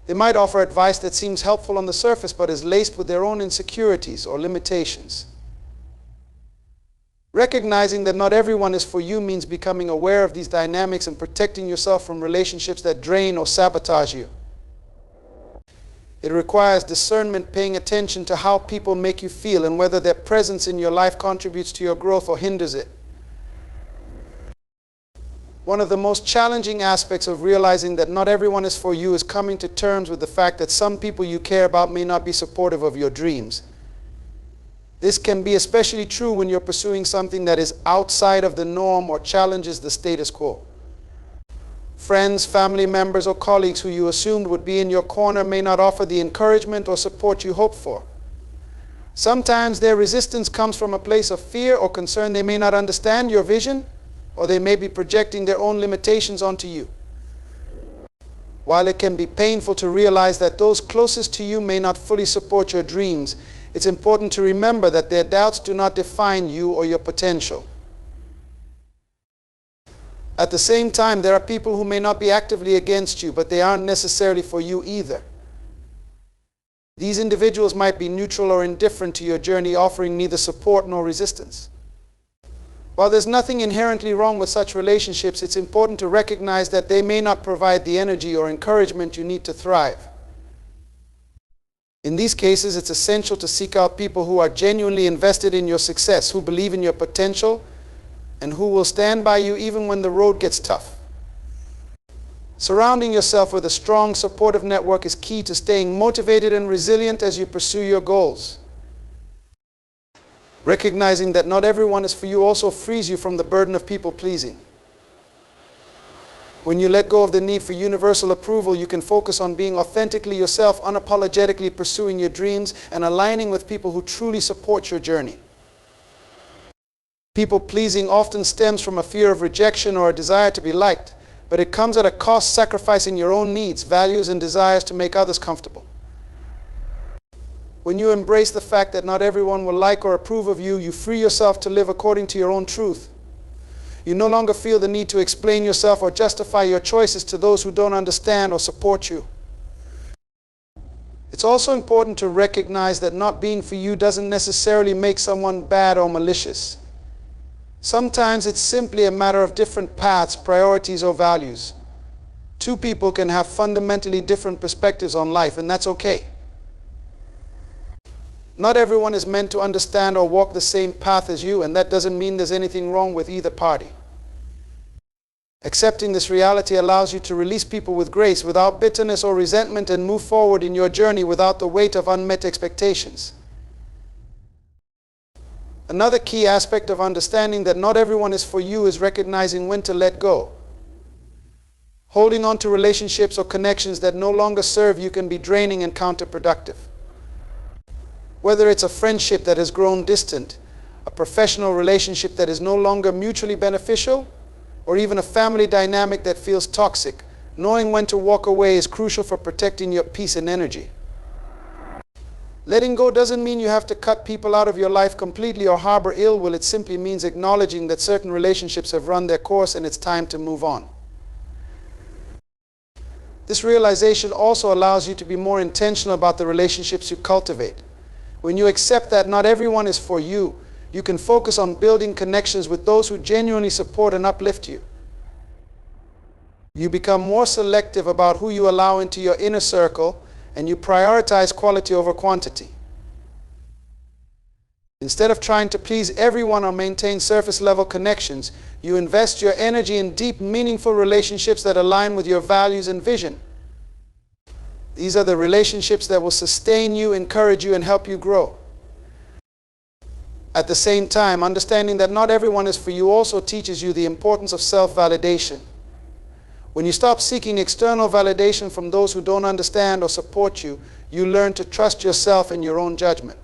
S1: They might offer advice that seems helpful on the surface but is laced with their own insecurities or limitations. Recognizing that not everyone is for you means becoming aware of these dynamics and protecting yourself from relationships that drain or sabotage you. It requires discernment, paying attention to how people make you feel and whether their presence in your life contributes to your growth or hinders it. One of the most challenging aspects of realizing that not everyone is for you is coming to terms with the fact that some people you care about may not be supportive of your dreams. This can be especially true when you're pursuing something that is outside of the norm or challenges the status quo. Friends, family members, or colleagues who you assumed would be in your corner may not offer the encouragement or support you hoped for. Sometimes their resistance comes from a place of fear or concern. They may not understand your vision, or they may be projecting their own limitations onto you. While it can be painful to realize that those closest to you may not fully support your dreams, it's important to remember that their doubts do not define you or your potential. At the same time, there are people who may not be actively against you, but they aren't necessarily for you either. These individuals might be neutral or indifferent to your journey, offering neither support nor resistance. While there's nothing inherently wrong with such relationships, it's important to recognize that they may not provide the energy or encouragement you need to thrive. In these cases, it's essential to seek out people who are genuinely invested in your success, who believe in your potential, and who will stand by you even when the road gets tough. Surrounding yourself with a strong, supportive network is key to staying motivated and resilient as you pursue your goals. Recognizing that not everyone is for you also frees you from the burden of people-pleasing. When you let go of the need for universal approval, you can focus on being authentically yourself, unapologetically pursuing your dreams, and aligning with people who truly support your journey. People-pleasing often stems from a fear of rejection or a desire to be liked, but it comes at a cost, sacrificing your own needs, values, and desires to make others comfortable. When you embrace the fact that not everyone will like or approve of you, you free yourself to live according to your own truth. You no longer feel the need to explain yourself or justify your choices to those who don't understand or support you. It's also important to recognize that not being for you doesn't necessarily make someone bad or malicious. Sometimes it's simply a matter of different paths, priorities, or values. Two people can have fundamentally different perspectives on life, and that's okay. Not everyone is meant to understand or walk the same path as you, and that doesn't mean there's anything wrong with either party. Accepting this reality allows you to release people with grace, without bitterness or resentment, and move forward in your journey without the weight of unmet expectations. Another key aspect of understanding that not everyone is for you is recognizing when to let go. Holding on to relationships or connections that no longer serve you can be draining and counterproductive. Whether it's a friendship that has grown distant, a professional relationship that is no longer mutually beneficial, or even a family dynamic that feels toxic, knowing when to walk away is crucial for protecting your peace and energy. Letting go doesn't mean you have to cut people out of your life completely or harbor ill will. It simply means acknowledging that certain relationships have run their course and it's time to move on. This realization also allows you to be more intentional about the relationships you cultivate. When you accept that not everyone is for you, you can focus on building connections with those who genuinely support and uplift you. You become more selective about who you allow into your inner circle, and you prioritize quality over quantity. Instead of trying to please everyone or maintain surface-level connections, you invest your energy in deep, meaningful relationships that align with your values and vision. These are the relationships that will sustain you, encourage you, and help you grow. At the same time, understanding that not everyone is for you also teaches you the importance of self-validation. When you stop seeking external validation from those who don't understand or support you, you learn to trust yourself and your own judgment.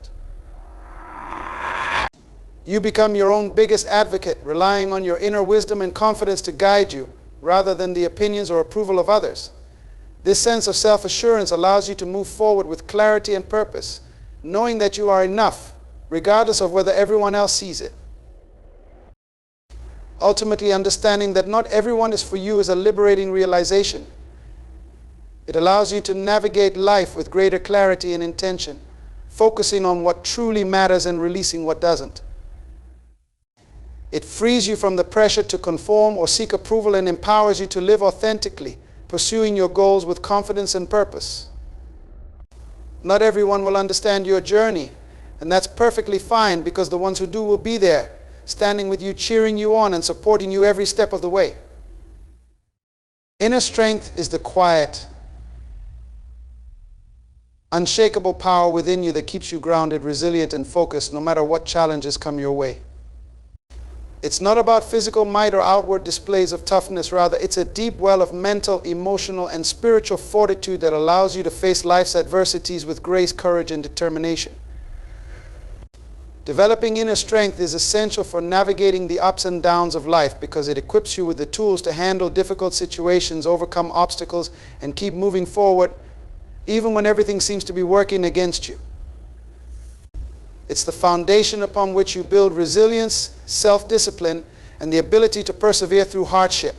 S1: You become your own biggest advocate, relying on your inner wisdom and confidence to guide you, rather than the opinions or approval of others. This sense of self-assurance allows you to move forward with clarity and purpose, knowing that you are enough, regardless of whether everyone else sees it. Ultimately, understanding that not everyone is for you is a liberating realization. It allows you to navigate life with greater clarity and intention, focusing on what truly matters and releasing what doesn't. It frees you from the pressure to conform or seek approval and empowers you to live authentically, pursuing your goals with confidence and purpose. Not everyone will understand your journey, and that's perfectly fine, because the ones who do will be there, standing with you, cheering you on, and supporting you every step of the way. Inner strength is the quiet, unshakable power within you that keeps you grounded, resilient, and focused no matter what challenges come your way. It's not about physical might or outward displays of toughness. Rather, it's a deep well of mental, emotional, and spiritual fortitude that allows you to face life's adversities with grace, courage, and determination. Developing inner strength is essential for navigating the ups and downs of life, because it equips you with the tools to handle difficult situations, overcome obstacles, and keep moving forward even when everything seems to be working against you. It's the foundation upon which you build resilience, self-discipline, and the ability to persevere through hardship.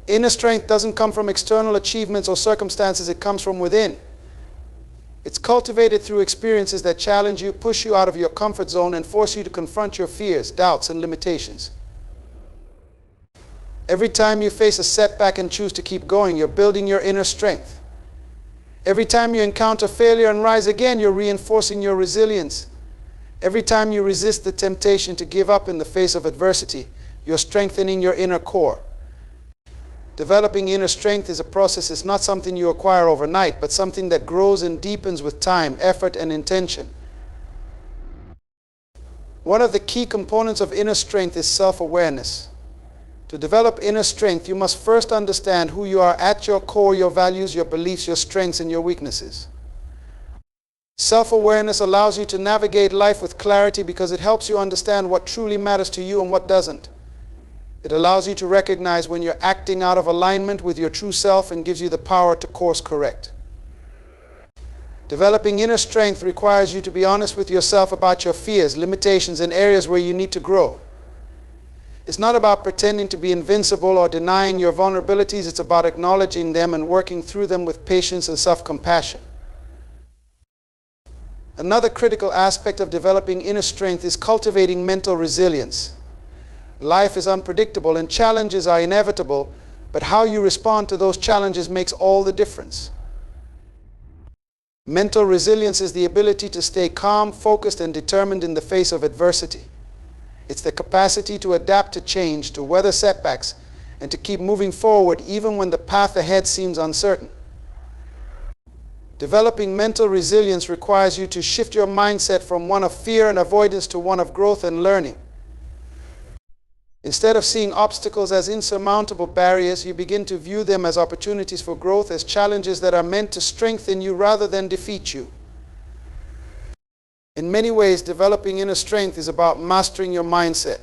S1: Inner strength doesn't come from external achievements or circumstances, it comes from within. It's cultivated through experiences that challenge you, push you out of your comfort zone, and force you to confront your fears, doubts, and limitations. Every time you face a setback and choose to keep going, you're building your inner strength. Every time you encounter failure and rise again, you're reinforcing your resilience. Every time you resist the temptation to give up in the face of adversity, you're strengthening your inner core. Developing inner strength is a process. It's not something you acquire overnight, but something that grows and deepens with time, effort, and intention. One of the key components of inner strength is self-awareness. To develop inner strength, you must first understand who you are at your core, your values, your beliefs, your strengths, and your weaknesses. Self-awareness allows you to navigate life with clarity, because it helps you understand what truly matters to you and what doesn't. It allows you to recognize when you're acting out of alignment with your true self and gives you the power to course correct. Developing inner strength requires you to be honest with yourself about your fears, limitations, and areas where you need to grow. It's not about pretending to be invincible or denying your vulnerabilities. It's about acknowledging them and working through them with patience and self-compassion. Another critical aspect of developing inner strength is cultivating mental resilience. Life is unpredictable and challenges are inevitable, but how you respond to those challenges makes all the difference. Mental resilience is the ability to stay calm, focused, and determined in the face of adversity. It's the capacity to adapt to change, to weather setbacks, and to keep moving forward even when the path ahead seems uncertain. Developing mental resilience requires you to shift your mindset from one of fear and avoidance to one of growth and learning. Instead of seeing obstacles as insurmountable barriers, you begin to view them as opportunities for growth, as challenges that are meant to strengthen you rather than defeat you. In many ways, developing inner strength is about mastering your mindset.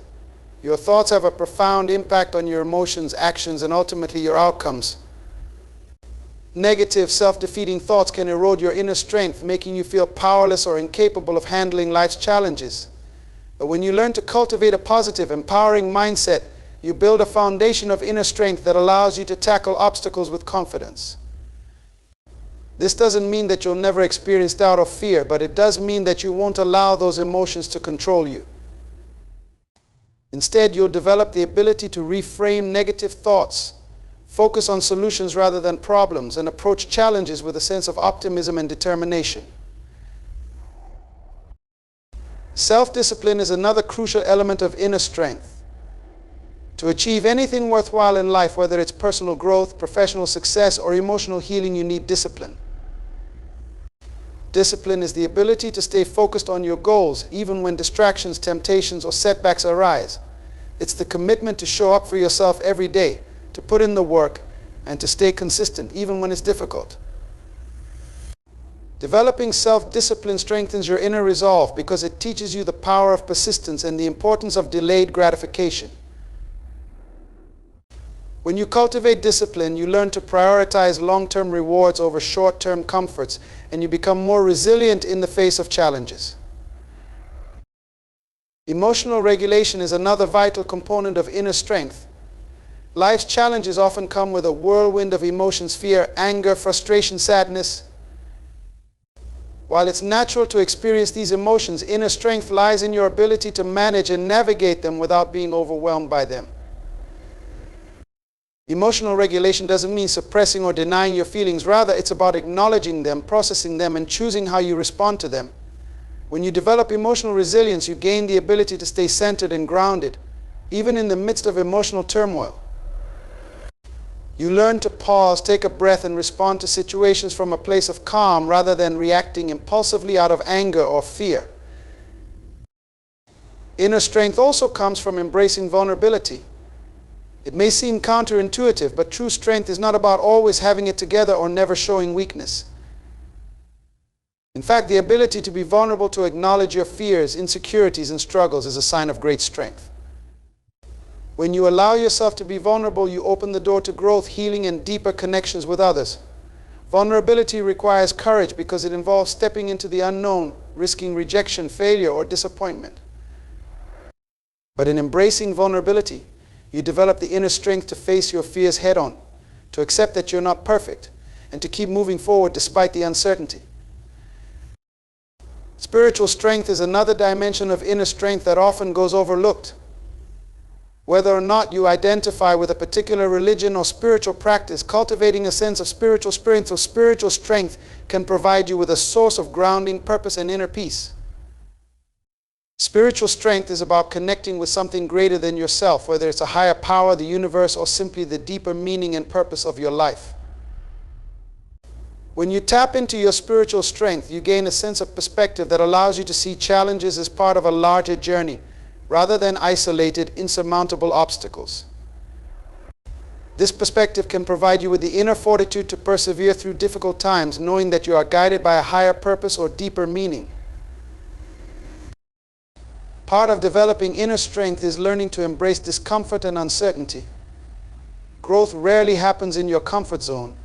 S1: Your thoughts have a profound impact on your emotions, actions, and ultimately your outcomes. Negative, self-defeating thoughts can erode your inner strength, making you feel powerless or incapable of handling life's challenges. But when you learn to cultivate a positive, empowering mindset, you build a foundation of inner strength that allows you to tackle obstacles with confidence. This doesn't mean that you'll never experience doubt or fear, but it does mean that you won't allow those emotions to control you. Instead, you'll develop the ability to reframe negative thoughts, focus on solutions rather than problems, and approach challenges with a sense of optimism and determination. Self-discipline is another crucial element of inner strength. To achieve anything worthwhile in life, whether it's personal growth, professional success, or emotional healing, you need discipline. Discipline is the ability to stay focused on your goals, even when distractions, temptations, or setbacks arise. It's the commitment to show up for yourself every day, to put in the work, and to stay consistent, even when it's difficult. Developing self-discipline strengthens your inner resolve because it teaches you the power of persistence and the importance of delayed gratification. When you cultivate discipline, you learn to prioritize long-term rewards over short-term comforts, and you become more resilient in the face of challenges. Emotional regulation is another vital component of inner strength. Life's challenges often come with a whirlwind of emotions: fear, anger, frustration, sadness. While it's natural to experience these emotions, inner strength lies in your ability to manage and navigate them without being overwhelmed by them. Emotional regulation doesn't mean suppressing or denying your feelings. Rather, it's about acknowledging them, processing them, and choosing how you respond to them. When you develop emotional resilience, you gain the ability to stay centered and grounded, even in the midst of emotional turmoil. You learn to pause, take a breath, and respond to situations from a place of calm rather than reacting impulsively out of anger or fear. Inner strength also comes from embracing vulnerability. It may seem counterintuitive, but true strength is not about always having it together or never showing weakness. In fact, the ability to be vulnerable, to acknowledge your fears, insecurities, and struggles is a sign of great strength. When you allow yourself to be vulnerable, you open the door to growth, healing, and deeper connections with others. Vulnerability requires courage because it involves stepping into the unknown, risking rejection, failure, or disappointment. But in embracing vulnerability, you develop the inner strength to face your fears head-on, to accept that you're not perfect, and to keep moving forward despite the uncertainty. Spiritual strength is another dimension of inner strength that often goes overlooked. Whether or not you identify with a particular religion or spiritual practice, cultivating a sense of spiritual strength can provide you with a source of grounding, purpose, and inner peace. Spiritual strength is about connecting with something greater than yourself, whether it's a higher power, the universe, or simply the deeper meaning and purpose of your life. When you tap into your spiritual strength, you gain a sense of perspective that allows you to see challenges as part of a larger journey, rather than isolated, insurmountable obstacles. This perspective can provide you with the inner fortitude to persevere through difficult times, knowing that you are guided by a higher purpose or deeper meaning. Part of developing inner strength is learning to embrace discomfort and uncertainty. Growth rarely happens in your comfort zone.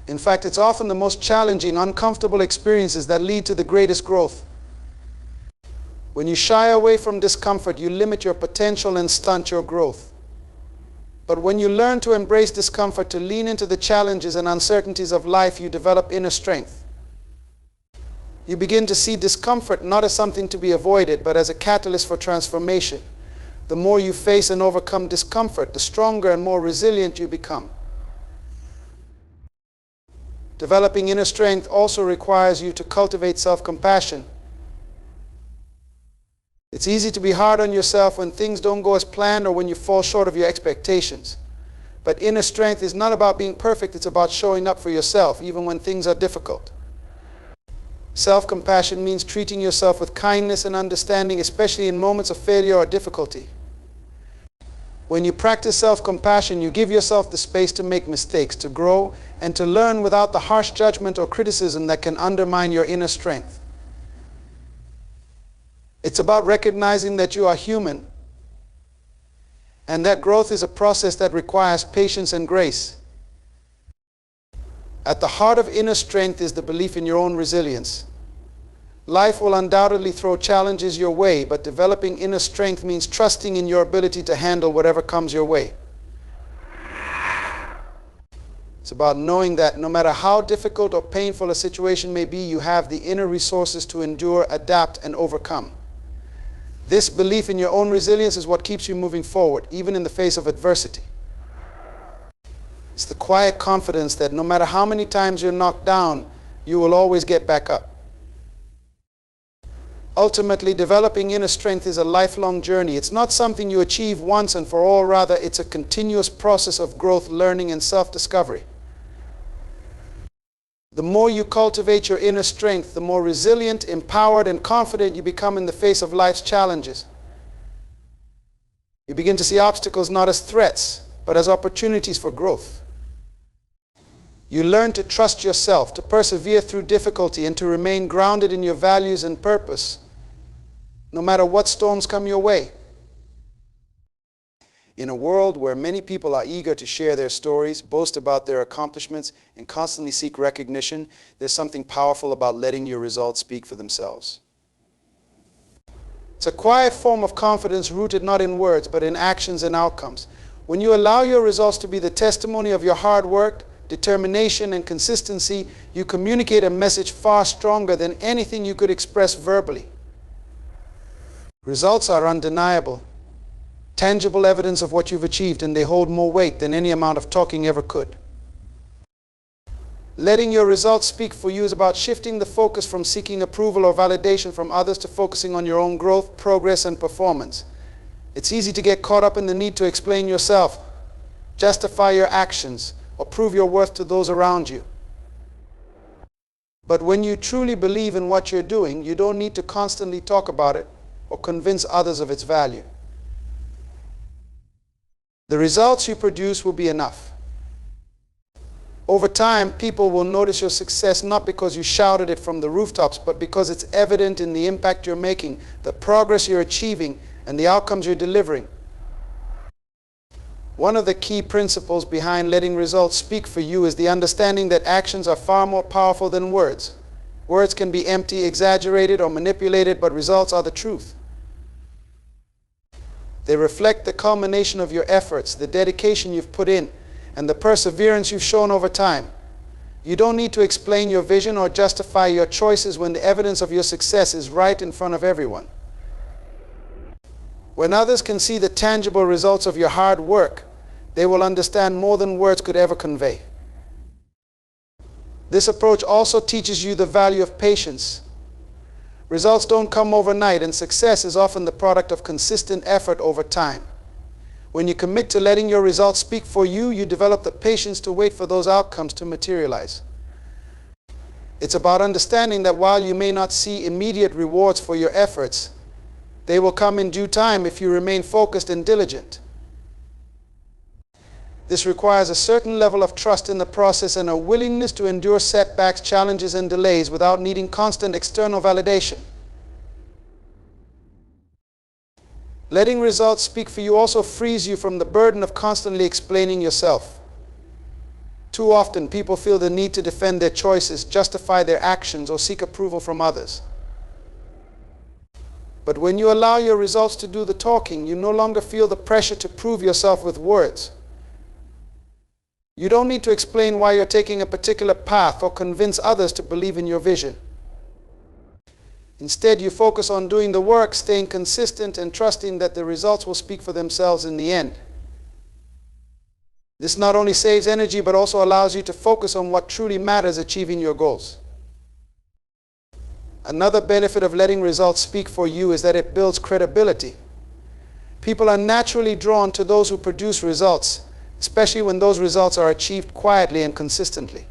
S1: In fact, it's often the most challenging, uncomfortable experiences that lead to the greatest growth. When you shy away from discomfort, you limit your potential and stunt your growth. But when you learn to embrace discomfort, to lean into the challenges and uncertainties of life, you develop inner strength. You begin to see discomfort not as something to be avoided, but as a catalyst for transformation. The more you face and overcome discomfort, the stronger and more resilient you become. Developing inner strength also requires you to cultivate self-compassion. It's easy to be hard on yourself when things don't go as planned or when you fall short of your expectations. But inner strength is not about being perfect, it's about showing up for yourself, even when things are difficult. Self-compassion means treating yourself with kindness and understanding, especially in moments of failure or difficulty. When you practice self-compassion, you give yourself the space to make mistakes, to grow, and to learn without the harsh judgment or criticism that can undermine your inner strength. It's about recognizing that you are human, and that growth is a process that requires patience and grace. At the heart of inner strength is the belief in your own resilience. Life will undoubtedly throw challenges your way, but developing inner strength means trusting in your ability to handle whatever comes your way. It's about knowing that no matter how difficult or painful a situation may be, you have the inner resources to endure, adapt, and overcome. This belief in your own resilience is what keeps you moving forward, even in the face of adversity. It's the quiet confidence that no matter how many times you're knocked down, you will always get back up. Ultimately, developing inner strength is a lifelong journey. It's not something you achieve once and for all. Rather, it's a continuous process of growth, learning, and self-discovery. The more you cultivate your inner strength, the more resilient, empowered, and confident you become in the face of life's challenges. You begin to see obstacles not as threats, but as opportunities for growth. You learn to trust yourself, to persevere through difficulty, and to remain grounded in your values and purpose, no matter what storms come your way. In a world where many people are eager to share their stories, boast about their accomplishments, and constantly seek recognition, there's something powerful about letting your results speak for themselves. It's a quiet form of confidence rooted not in words, but in actions and outcomes. When you allow your results to be the testimony of your hard work, determination, and consistency, you communicate a message far stronger than anything you could express verbally. Results are undeniable, tangible evidence of what you've achieved, and they hold more weight than any amount of talking ever could. Letting your results speak for you is about shifting the focus from seeking approval or validation from others to focusing on your own growth, progress, and performance. It's easy to get caught up in the need to explain yourself, justify your actions, or prove your worth to those around you. But when you truly believe in what you're doing, you don't need to constantly talk about it or convince others of its value. The results you produce will be enough. Over time, people will notice your success not because you shouted it from the rooftops, but because it's evident in the impact you're making, the progress you're achieving, and the outcomes you're delivering. One of the key principles behind letting results speak for you is the understanding that actions are far more powerful than words. Words can be empty, exaggerated, or manipulated, but results are the truth. They reflect the culmination of your efforts, the dedication you've put in, and the perseverance you've shown over time. You don't need to explain your vision or justify your choices when the evidence of your success is right in front of everyone. When others can see the tangible results of your hard work, they will understand more than words could ever convey. This approach also teaches you the value of patience. Results don't come overnight, and success is often the product of consistent effort over time. When you commit to letting your results speak for you, you develop the patience to wait for those outcomes to materialize. It's about understanding that while you may not see immediate rewards for your efforts, they will come in due time if you remain focused and diligent. This requires a certain level of trust in the process and a willingness to endure setbacks, challenges, and delays without needing constant external validation. Letting results speak for you also frees you from the burden of constantly explaining yourself. Too often, people feel the need to defend their choices, justify their actions, or seek approval from others. But when you allow your results to do the talking, you no longer feel the pressure to prove yourself with words. You don't need to explain why you're taking a particular path or convince others to believe in your vision. Instead, you focus on doing the work, staying consistent, and trusting that the results will speak for themselves in the end. This not only saves energy, but also allows you to focus on what truly matters, achieving your goals. Another benefit of letting results speak for you is that it builds credibility. People are naturally drawn to those who produce results, especially when those results are achieved quietly and consistently.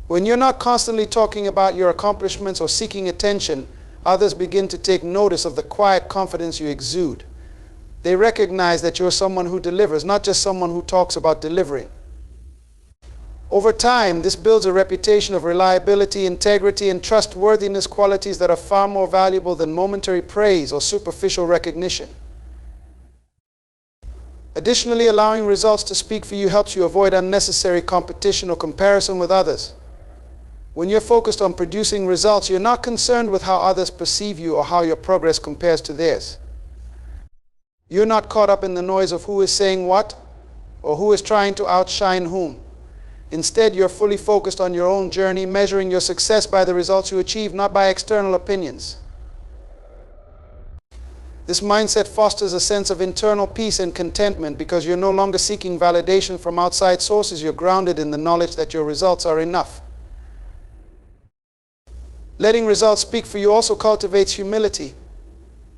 S1: When you're not constantly talking about your accomplishments or seeking attention, others begin to take notice of the quiet confidence you exude. They recognize that you're someone who delivers, not just someone who talks about delivering. Over time, this builds a reputation of reliability, integrity, and trustworthiness, qualities that are far more valuable than momentary praise or superficial recognition. Additionally, allowing results to speak for you helps you avoid unnecessary competition or comparison with others. When you're focused on producing results, you're not concerned with how others perceive you or how your progress compares to theirs. You're not caught up in the noise of who is saying what or who is trying to outshine whom. Instead, you're fully focused on your own journey, measuring your success by the results you achieve, not by external opinions. This mindset fosters a sense of internal peace and contentment because you're no longer seeking validation from outside sources. You're grounded in the knowledge that your results are enough. Letting results speak for you also cultivates humility.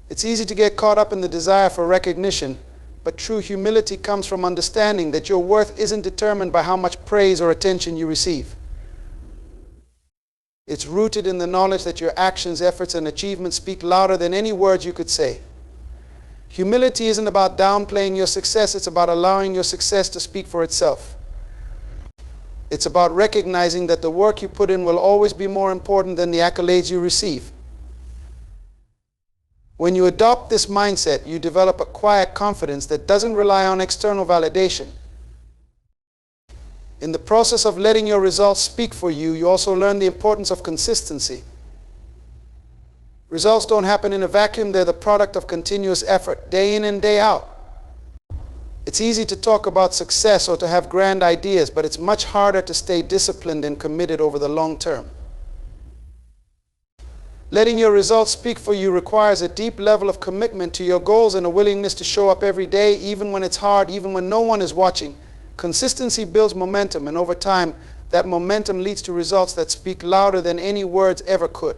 S1: It's easy to get caught up in the desire for recognition, but true humility comes from understanding that your worth isn't determined by how much praise or attention you receive. It's rooted in the knowledge that your actions, efforts, and achievements speak louder than any words you could say. Humility isn't about downplaying your success, it's about allowing your success to speak for itself. It's about recognizing that the work you put in will always be more important than the accolades you receive. When you adopt this mindset, you develop a quiet confidence that doesn't rely on external validation. In the process of letting your results speak for you, you also learn the importance of consistency. Results don't happen in a vacuum, they're the product of continuous effort, day in and day out. It's easy to talk about success or to have grand ideas, but it's much harder to stay disciplined and committed over the long term. Letting your results speak for you requires a deep level of commitment to your goals and a willingness to show up every day, even when it's hard, even when no one is watching. Consistency builds momentum, and over time, that momentum leads to results that speak louder than any words ever could.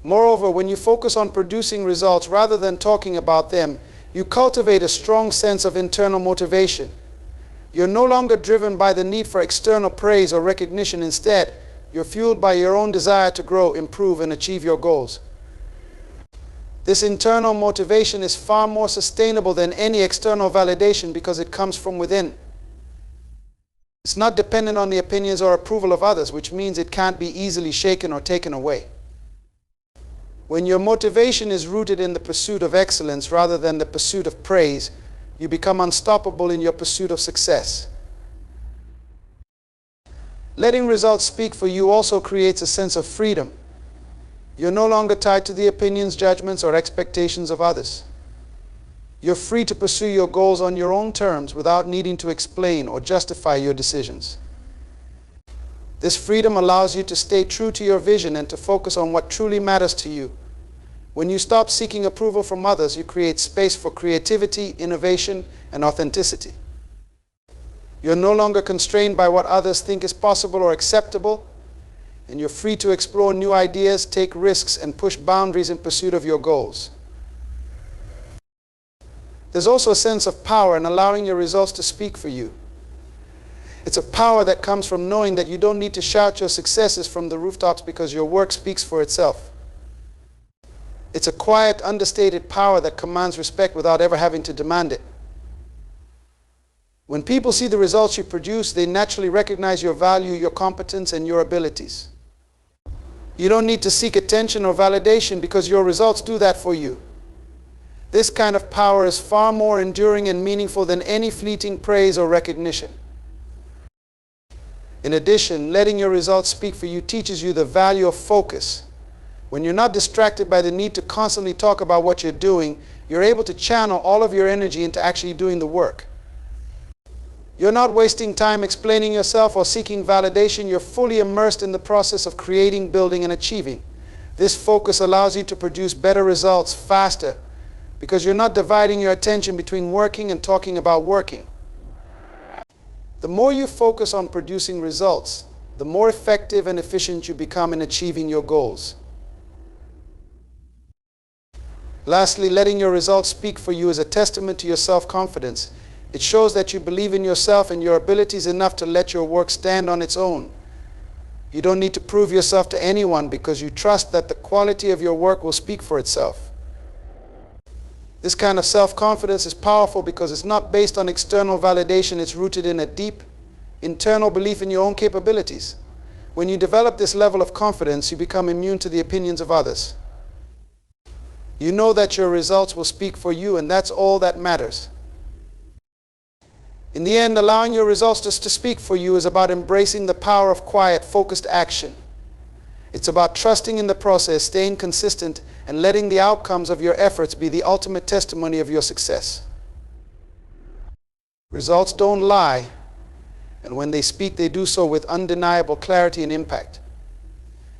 S1: Moreover, when you focus on producing results rather than talking about them, you cultivate a strong sense of internal motivation. You're no longer driven by the need for external praise or recognition. Instead, you're fueled by your own desire to grow, improve, and achieve your goals. This internal motivation is far more sustainable than any external validation because it comes from within. It's not dependent on the opinions or approval of others, which means it can't be easily shaken or taken away. When your motivation is rooted in the pursuit of excellence rather than the pursuit of praise, you become unstoppable in your pursuit of success. Letting results speak for you also creates a sense of freedom. You're no longer tied to the opinions, judgments, or expectations of others. You're free to pursue your goals on your own terms without needing to explain or justify your decisions. This freedom allows you to stay true to your vision and to focus on what truly matters to you. When you stop seeking approval from others, you create space for creativity, innovation, and authenticity. You're no longer constrained by what others think is possible or acceptable, and you're free to explore new ideas, take risks, and push boundaries in pursuit of your goals. There's also a sense of power in allowing your results to speak for you. It's a power that comes from knowing that you don't need to shout your successes from the rooftops because your work speaks for itself. It's a quiet, understated power that commands respect without ever having to demand it. When people see the results you produce, they naturally recognize your value, your competence, and your abilities. You don't need to seek attention or validation because your results do that for you. This kind of power is far more enduring and meaningful than any fleeting praise or recognition. In addition, letting your results speak for you teaches you the value of focus. When you're not distracted by the need to constantly talk about what you're doing, you're able to channel all of your energy into actually doing the work. You're not wasting time explaining yourself or seeking validation. You're fully immersed in the process of creating, building, and achieving. This focus allows you to produce better results faster because you're not dividing your attention between working and talking about working. The more you focus on producing results, the more effective and efficient you become in achieving your goals. Lastly, letting your results speak for you is a testament to your self-confidence. It shows that you believe in yourself and your abilities enough to let your work stand on its own. You don't need to prove yourself to anyone because you trust that the quality of your work will speak for itself. This kind of self-confidence is powerful because it's not based on external validation. It's rooted in a deep internal belief in your own capabilities. When you develop this level of confidence, you become immune to the opinions of others. You know that your results will speak for you, and that's all that matters. In the end, allowing your results to speak for you is about embracing the power of quiet, focused action. It's about trusting in the process, staying consistent, and letting the outcomes of your efforts be the ultimate testimony of your success. Results don't lie, and when they speak, they do so with undeniable clarity and impact.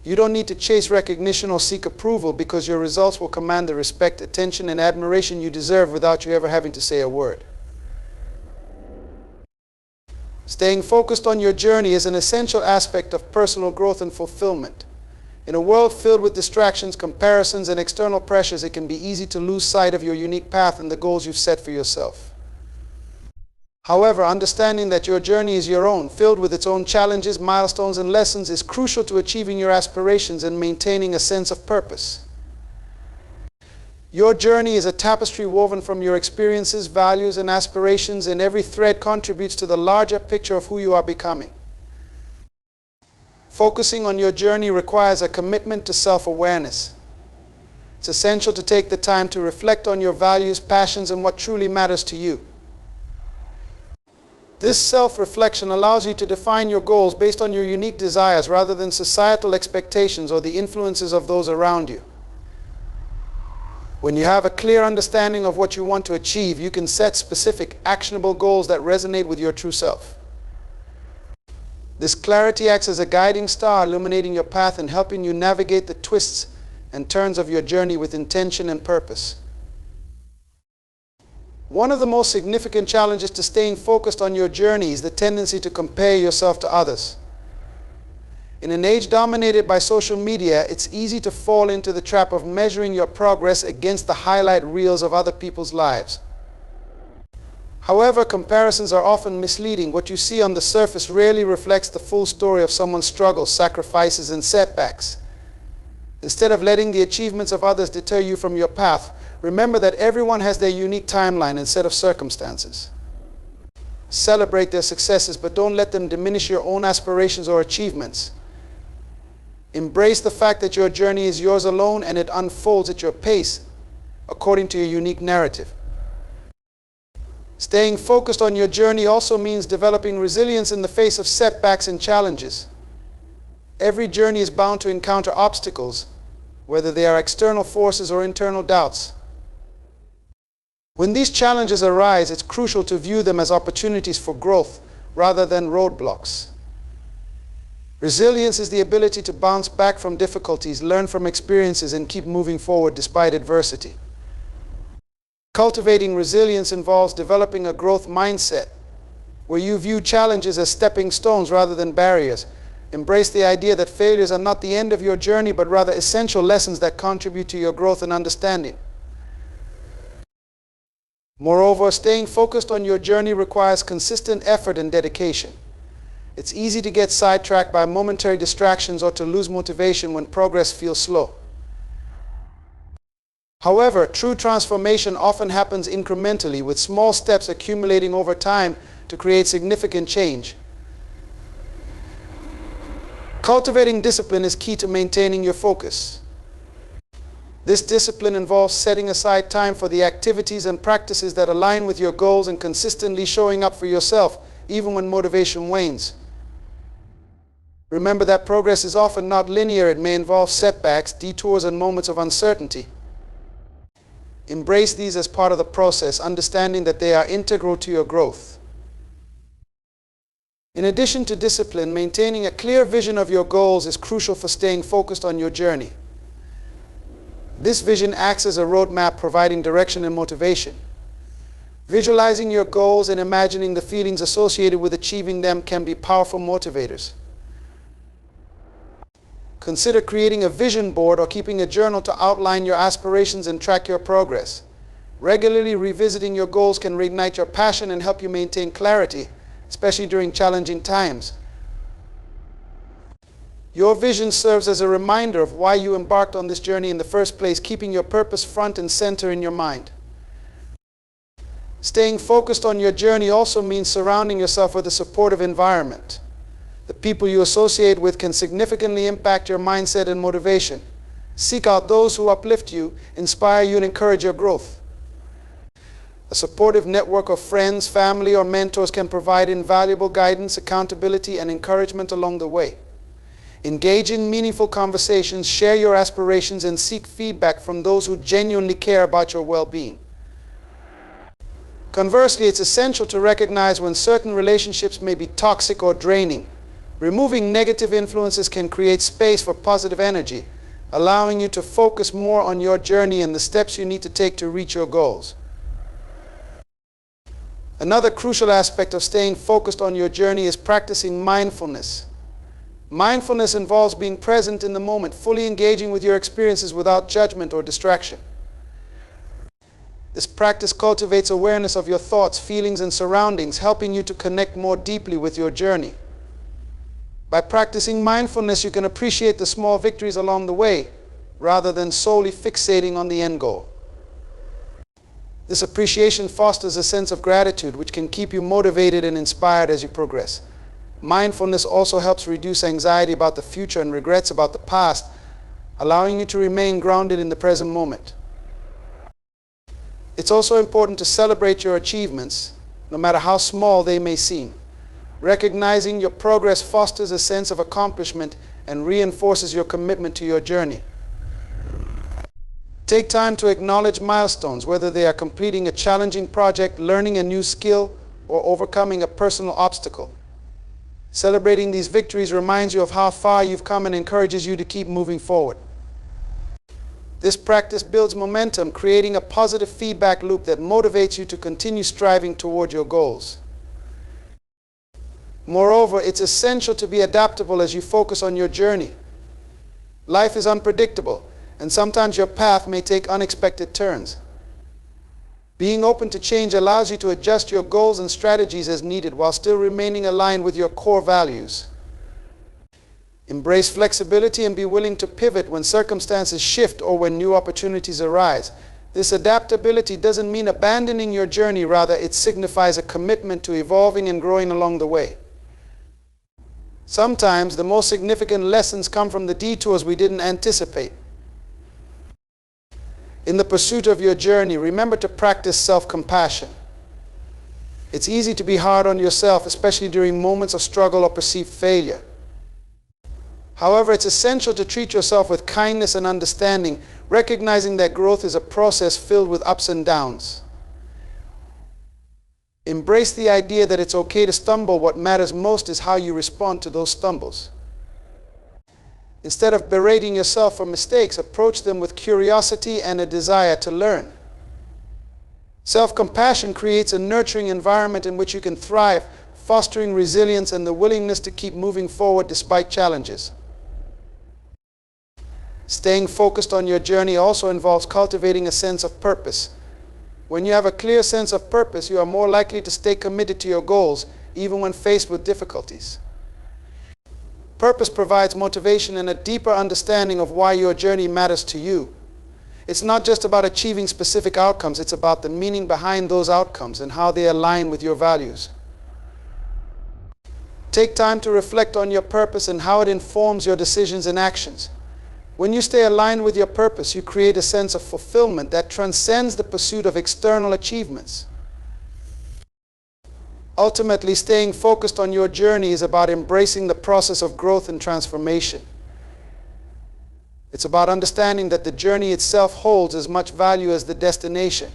S1: You don't need to chase recognition or seek approval, because your results will command the respect, attention, and admiration you deserve without you ever having to say a word. Staying focused on your journey is an essential aspect of personal growth and fulfillment. In a world filled with distractions, comparisons, and external pressures, it can be easy to lose sight of your unique path and the goals you've set for yourself. However, understanding that your journey is your own, filled with its own challenges, milestones, and lessons, is crucial to achieving your aspirations and maintaining a sense of purpose. Your journey is a tapestry woven from your experiences, values, and aspirations, and every thread contributes to the larger picture of who you are becoming. Focusing on your journey requires a commitment to self-awareness. It's essential to take the time to reflect on your values, passions, and what truly matters to you. This self-reflection allows you to define your goals based on your unique desires rather than societal expectations or the influences of those around you. When you have a clear understanding of what you want to achieve, you can set specific, actionable goals that resonate with your true self. This clarity acts as a guiding star, illuminating your path and helping you navigate the twists and turns of your journey with intention and purpose. One of the most significant challenges to staying focused on your journey is the tendency to compare yourself to others. In an age dominated by social media, it's easy to fall into the trap of measuring your progress against the highlight reels of other people's lives. However, comparisons are often misleading. What you see on the surface rarely reflects the full story of someone's struggles, sacrifices, and setbacks. Instead of letting the achievements of others deter you from your path, remember that everyone has their unique timeline and set of circumstances. Celebrate their successes, but don't let them diminish your own aspirations or achievements. Embrace the fact that your journey is yours alone and it unfolds at your pace, according to your unique narrative. Staying focused on your journey also means developing resilience in the face of setbacks and challenges. Every journey is bound to encounter obstacles, whether they are external forces or internal doubts. When these challenges arise, it's crucial to view them as opportunities for growth rather than roadblocks. Resilience is the ability to bounce back from difficulties, learn from experiences, and keep moving forward despite adversity. Cultivating resilience involves developing a growth mindset where you view challenges as stepping stones rather than barriers. Embrace the idea that failures are not the end of your journey, but rather essential lessons that contribute to your growth and understanding. Moreover, staying focused on your journey requires consistent effort and dedication. It's easy to get sidetracked by momentary distractions or to lose motivation when progress feels slow. However, true transformation often happens incrementally, with small steps accumulating over time to create significant change. Cultivating discipline is key to maintaining your focus. This discipline involves setting aside time for the activities and practices that align with your goals and consistently showing up for yourself, even when motivation wanes. Remember that progress is often not linear. It may involve setbacks, detours, and moments of uncertainty. Embrace these as part of the process, understanding that they are integral to your growth. In addition to discipline, maintaining a clear vision of your goals is crucial for staying focused on your journey. This vision acts as a roadmap, providing direction and motivation. Visualizing your goals and imagining the feelings associated with achieving them can be powerful motivators. Consider creating a vision board or keeping a journal to outline your aspirations and track your progress. Regularly revisiting your goals can reignite your passion and help you maintain clarity, especially during challenging times. Your vision serves as a reminder of why you embarked on this journey in the first place, keeping your purpose front and center in your mind. Staying focused on your journey also means surrounding yourself with a supportive environment. The people you associate with can significantly impact your mindset and motivation. Seek out those who uplift you, inspire you, and encourage your growth. A supportive network of friends, family, or mentors can provide invaluable guidance, accountability, and encouragement along the way. Engage in meaningful conversations, share your aspirations, and seek feedback from those who genuinely care about your well-being. Conversely, it's essential to recognize when certain relationships may be toxic or draining. Removing negative influences can create space for positive energy, allowing you to focus more on your journey and the steps you need to take to reach your goals. Another crucial aspect of staying focused on your journey is practicing mindfulness. Mindfulness involves being present in the moment, fully engaging with your experiences without judgment or distraction. This practice cultivates awareness of your thoughts, feelings, and surroundings, helping you to connect more deeply with your journey. By practicing mindfulness, you can appreciate the small victories along the way, rather than solely fixating on the end goal. This appreciation fosters a sense of gratitude, which can keep you motivated and inspired as you progress. Mindfulness also helps reduce anxiety about the future and regrets about the past, allowing you to remain grounded in the present moment. It's also important to celebrate your achievements, no matter how small they may seem. Recognizing your progress fosters a sense of accomplishment and reinforces your commitment to your journey. Take time to acknowledge milestones, whether they are completing a challenging project, learning a new skill, or overcoming a personal obstacle. Celebrating these victories reminds you of how far you've come and encourages you to keep moving forward. This practice builds momentum, creating a positive feedback loop that motivates you to continue striving toward your goals. Moreover, it's essential to be adaptable as you focus on your journey. Life is unpredictable, and sometimes your path may take unexpected turns. Being open to change allows you to adjust your goals and strategies as needed while still remaining aligned with your core values. Embrace flexibility and be willing to pivot when circumstances shift or when new opportunities arise. This adaptability doesn't mean abandoning your journey, rather it signifies a commitment to evolving and growing along the way. Sometimes the most significant lessons come from the detours we didn't anticipate. In the pursuit of your journey, remember to practice self-compassion. It's easy to be hard on yourself, especially during moments of struggle or perceived failure. However, it's essential to treat yourself with kindness and understanding, recognizing that growth is a process filled with ups and downs. Embrace the idea that it's okay to stumble. What matters most is how you respond to those stumbles. Instead of berating yourself for mistakes, approach them with curiosity and a desire to learn. Self-compassion creates a nurturing environment in which you can thrive, fostering resilience and the willingness to keep moving forward despite challenges. Staying focused on your journey also involves cultivating a sense of purpose. When you have a clear sense of purpose, you are more likely to stay committed to your goals, even when faced with difficulties. Purpose provides motivation and a deeper understanding of why your journey matters to you. It's not just about achieving specific outcomes, it's about the meaning behind those outcomes and how they align with your values. Take time to reflect on your purpose and how it informs your decisions and actions. When you stay aligned with your purpose, you create a sense of fulfillment that transcends the pursuit of external achievements. Ultimately, staying focused on your journey is about embracing the process of growth and transformation. It's about understanding that the journey itself holds as much value as the destination.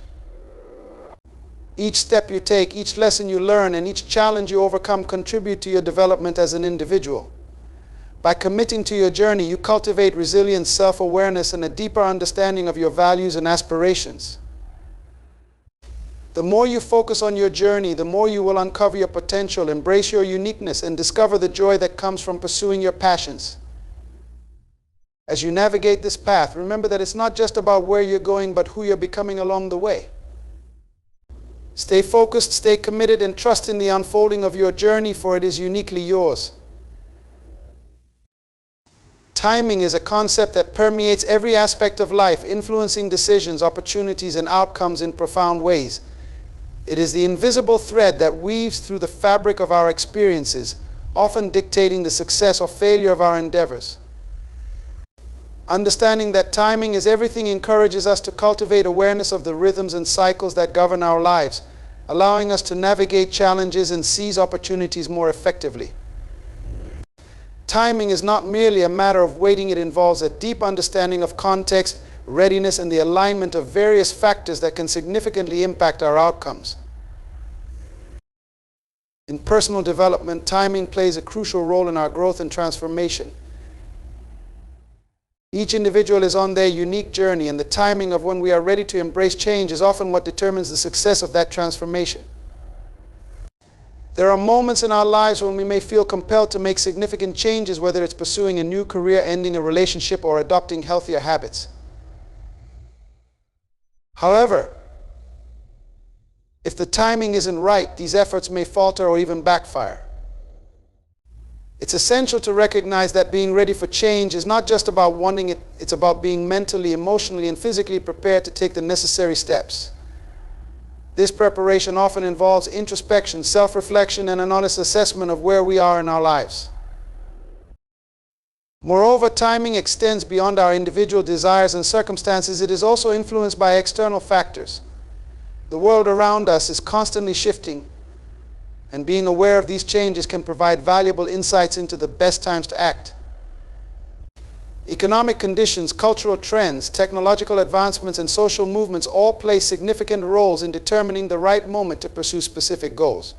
S1: Each step you take, each lesson you learn, and each challenge you overcome contribute to your development as an individual. By committing to your journey, you cultivate resilience, self-awareness, and a deeper understanding of your values and aspirations. The more you focus on your journey, the more you will uncover your potential, embrace your uniqueness, and discover the joy that comes from pursuing your passions. As you navigate this path, remember that it's not just about where you're going, but who you're becoming along the way. Stay focused, stay committed, and trust in the unfolding of your journey, for it is uniquely yours. Timing is a concept that permeates every aspect of life, influencing decisions, opportunities, and outcomes in profound ways. It is the invisible thread that weaves through the fabric of our experiences, often dictating the success or failure of our endeavors. Understanding that timing is everything encourages us to cultivate awareness of the rhythms and cycles that govern our lives, allowing us to navigate challenges and seize opportunities more effectively. Timing is not merely a matter of waiting, it involves a deep understanding of context, readiness, and the alignment of various factors that can significantly impact our outcomes. In personal development, timing plays a crucial role in our growth and transformation. Each individual is on their unique journey, and the timing of when we are ready to embrace change is often what determines the success of that transformation. There are moments in our lives when we may feel compelled to make significant changes, whether it's pursuing a new career, ending a relationship, or adopting healthier habits. However, if the timing isn't right, these efforts may falter or even backfire. It's essential to recognize that being ready for change is not just about wanting it, it's about being mentally, emotionally, and physically prepared to take the necessary steps. This preparation often involves introspection, self-reflection, and an honest assessment of where we are in our lives. Moreover, timing extends beyond our individual desires and circumstances. It is also influenced by external factors. The world around us is constantly shifting, and being aware of these changes can provide valuable insights into the best times to act. Economic conditions, cultural trends, technological advancements, and social movements all play significant roles in determining the right moment to pursue specific goals.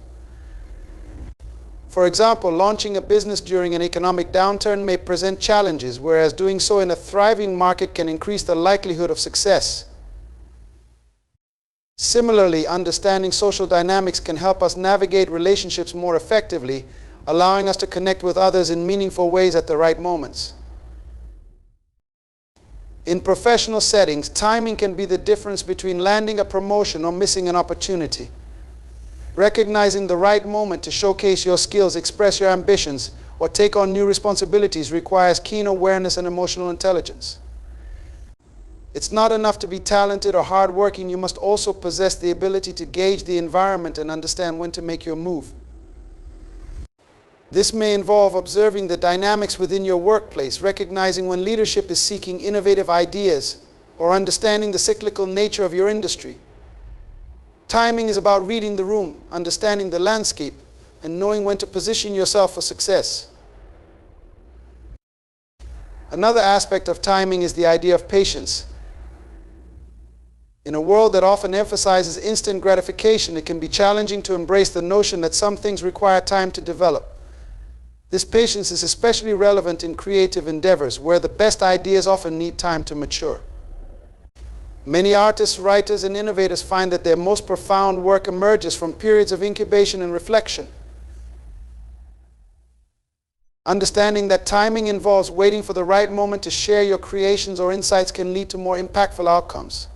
S1: For example, launching a business during an economic downturn may present challenges, whereas doing so in a thriving market can increase the likelihood of success. Similarly, understanding social dynamics can help us navigate relationships more effectively, allowing us to connect with others in meaningful ways at the right moments. In professional settings, timing can be the difference between landing a promotion or missing an opportunity. Recognizing the right moment to showcase your skills, express your ambitions, or take on new responsibilities requires keen awareness and emotional intelligence. It's not enough to be talented or hardworking, you must also possess the ability to gauge the environment and understand when to make your move. This may involve observing the dynamics within your workplace, recognizing when leadership is seeking innovative ideas, or understanding the cyclical nature of your industry. Timing is about reading the room, understanding the landscape, and knowing when to position yourself for success. Another aspect of timing is the idea of patience. In a world that often emphasizes instant gratification, it can be challenging to embrace the notion that some things require time to develop. This patience is especially relevant in creative endeavors, where the best ideas often need time to mature. Many artists, writers, and innovators find that their most profound work emerges from periods of incubation and reflection. Understanding that timing involves waiting for the right moment to share your creations or insights can lead to more impactful outcomes.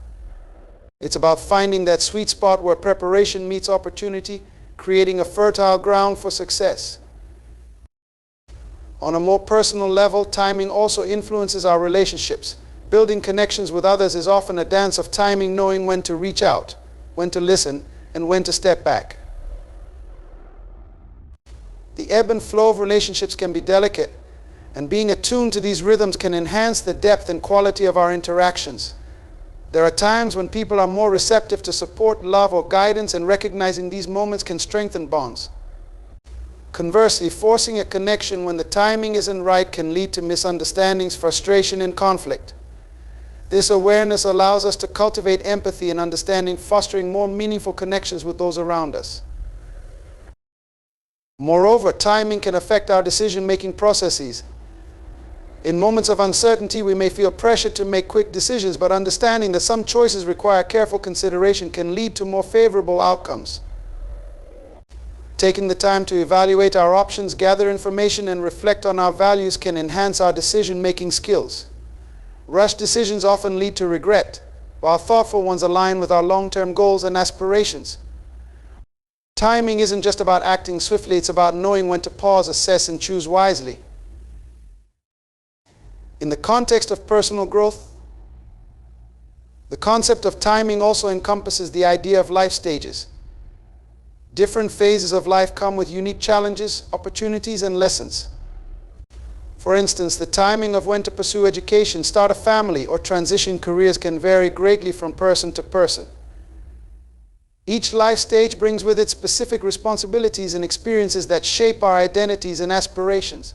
S1: It's about finding that sweet spot where preparation meets opportunity, creating a fertile ground for success. On a more personal level, timing also influences our relationships. Building connections with others is often a dance of timing, knowing when to reach out, when to listen, and when to step back. The ebb and flow of relationships can be delicate, and being attuned to these rhythms can enhance the depth and quality of our interactions. There are times when people are more receptive to support, love, or guidance, and recognizing these moments can strengthen bonds. Conversely, forcing a connection when the timing isn't right can lead to misunderstandings, frustration, and conflict. This awareness allows us to cultivate empathy and understanding, fostering more meaningful connections with those around us. Moreover, timing can affect our decision-making processes. In moments of uncertainty, we may feel pressured to make quick decisions, but understanding that some choices require careful consideration can lead to more favorable outcomes. Taking the time to evaluate our options, gather information, and reflect on our values can enhance our decision-making skills. Rushed decisions often lead to regret, while thoughtful ones align with our long-term goals and aspirations. Timing isn't just about acting swiftly, it's about knowing when to pause, assess, and choose wisely. In the context of personal growth, the concept of timing also encompasses the idea of life stages. Different phases of life come with unique challenges, opportunities, and lessons. For instance, the timing of when to pursue education, start a family, or transition careers can vary greatly from person to person. Each life stage brings with it specific responsibilities and experiences that shape our identities and aspirations.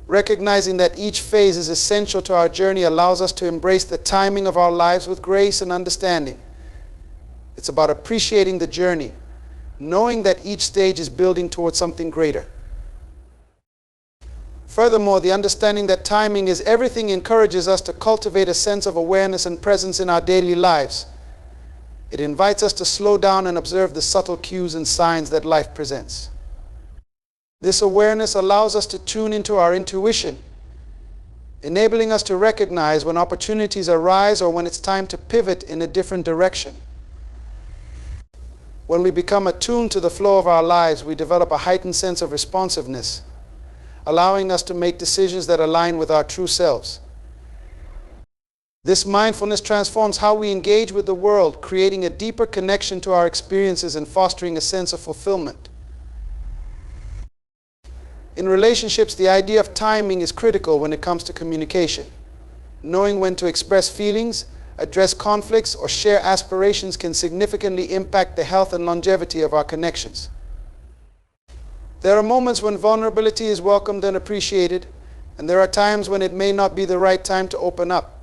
S1: Recognizing that each phase is essential to our journey allows us to embrace the timing of our lives with grace and understanding. It's about appreciating the journey, knowing that each stage is building towards something greater. Furthermore, the understanding that timing is everything encourages us to cultivate a sense of awareness and presence in our daily lives. It invites us to slow down and observe the subtle cues and signs that life presents. This awareness allows us to tune into our intuition, enabling us to recognize when opportunities arise or when it's time to pivot in a different direction. When we become attuned to the flow of our lives, we develop a heightened sense of responsiveness, allowing us to make decisions that align with our true selves. This mindfulness transforms how we engage with the world, creating a deeper connection to our experiences and fostering a sense of fulfillment. In relationships, the idea of timing is critical when it comes to communication. Knowing when to express feelings, address conflicts, or share aspirations can significantly impact the health and longevity of our connections. There are moments when vulnerability is welcomed and appreciated, and there are times when it may not be the right time to open up.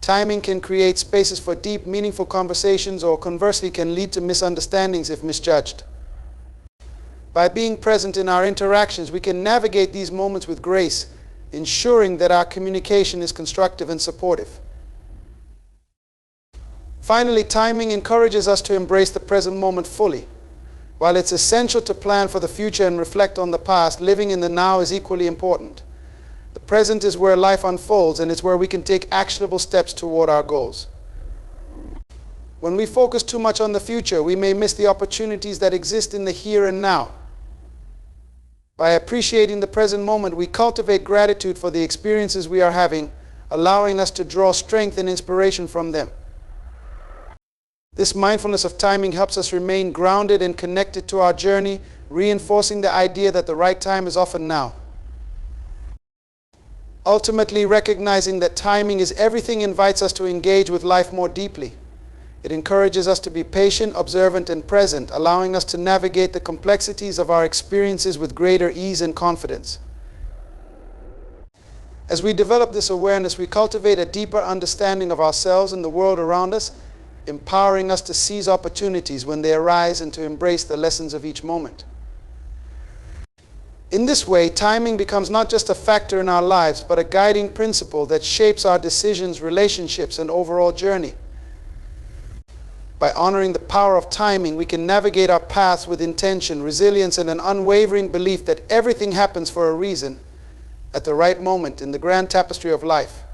S1: Timing can create spaces for deep, meaningful conversations, or conversely can lead to misunderstandings if misjudged. By being present in our interactions, we can navigate these moments with grace, ensuring that our communication is constructive and supportive. Finally, timing encourages us to embrace the present moment fully. While it's essential to plan for the future and reflect on the past, living in the now is equally important. The present is where life unfolds, and it's where we can take actionable steps toward our goals. When we focus too much on the future, we may miss the opportunities that exist in the here and now. By appreciating the present moment, we cultivate gratitude for the experiences we are having, allowing us to draw strength and inspiration from them. This mindfulness of timing helps us remain grounded and connected to our journey, reinforcing the idea that the right time is often now. Ultimately, recognizing that timing is everything invites us to engage with life more deeply. It encourages us to be patient, observant, and present, allowing us to navigate the complexities of our experiences with greater ease and confidence. As we develop this awareness, we cultivate a deeper understanding of ourselves and the world around us, empowering us to seize opportunities when they arise and to embrace the lessons of each moment. In this way, timing becomes not just a factor in our lives, but a guiding principle that shapes our decisions, relationships, and overall journey. By honoring the power of timing, we can navigate our paths with intention, resilience, and an unwavering belief that everything happens for a reason, at the right moment in the grand tapestry of life.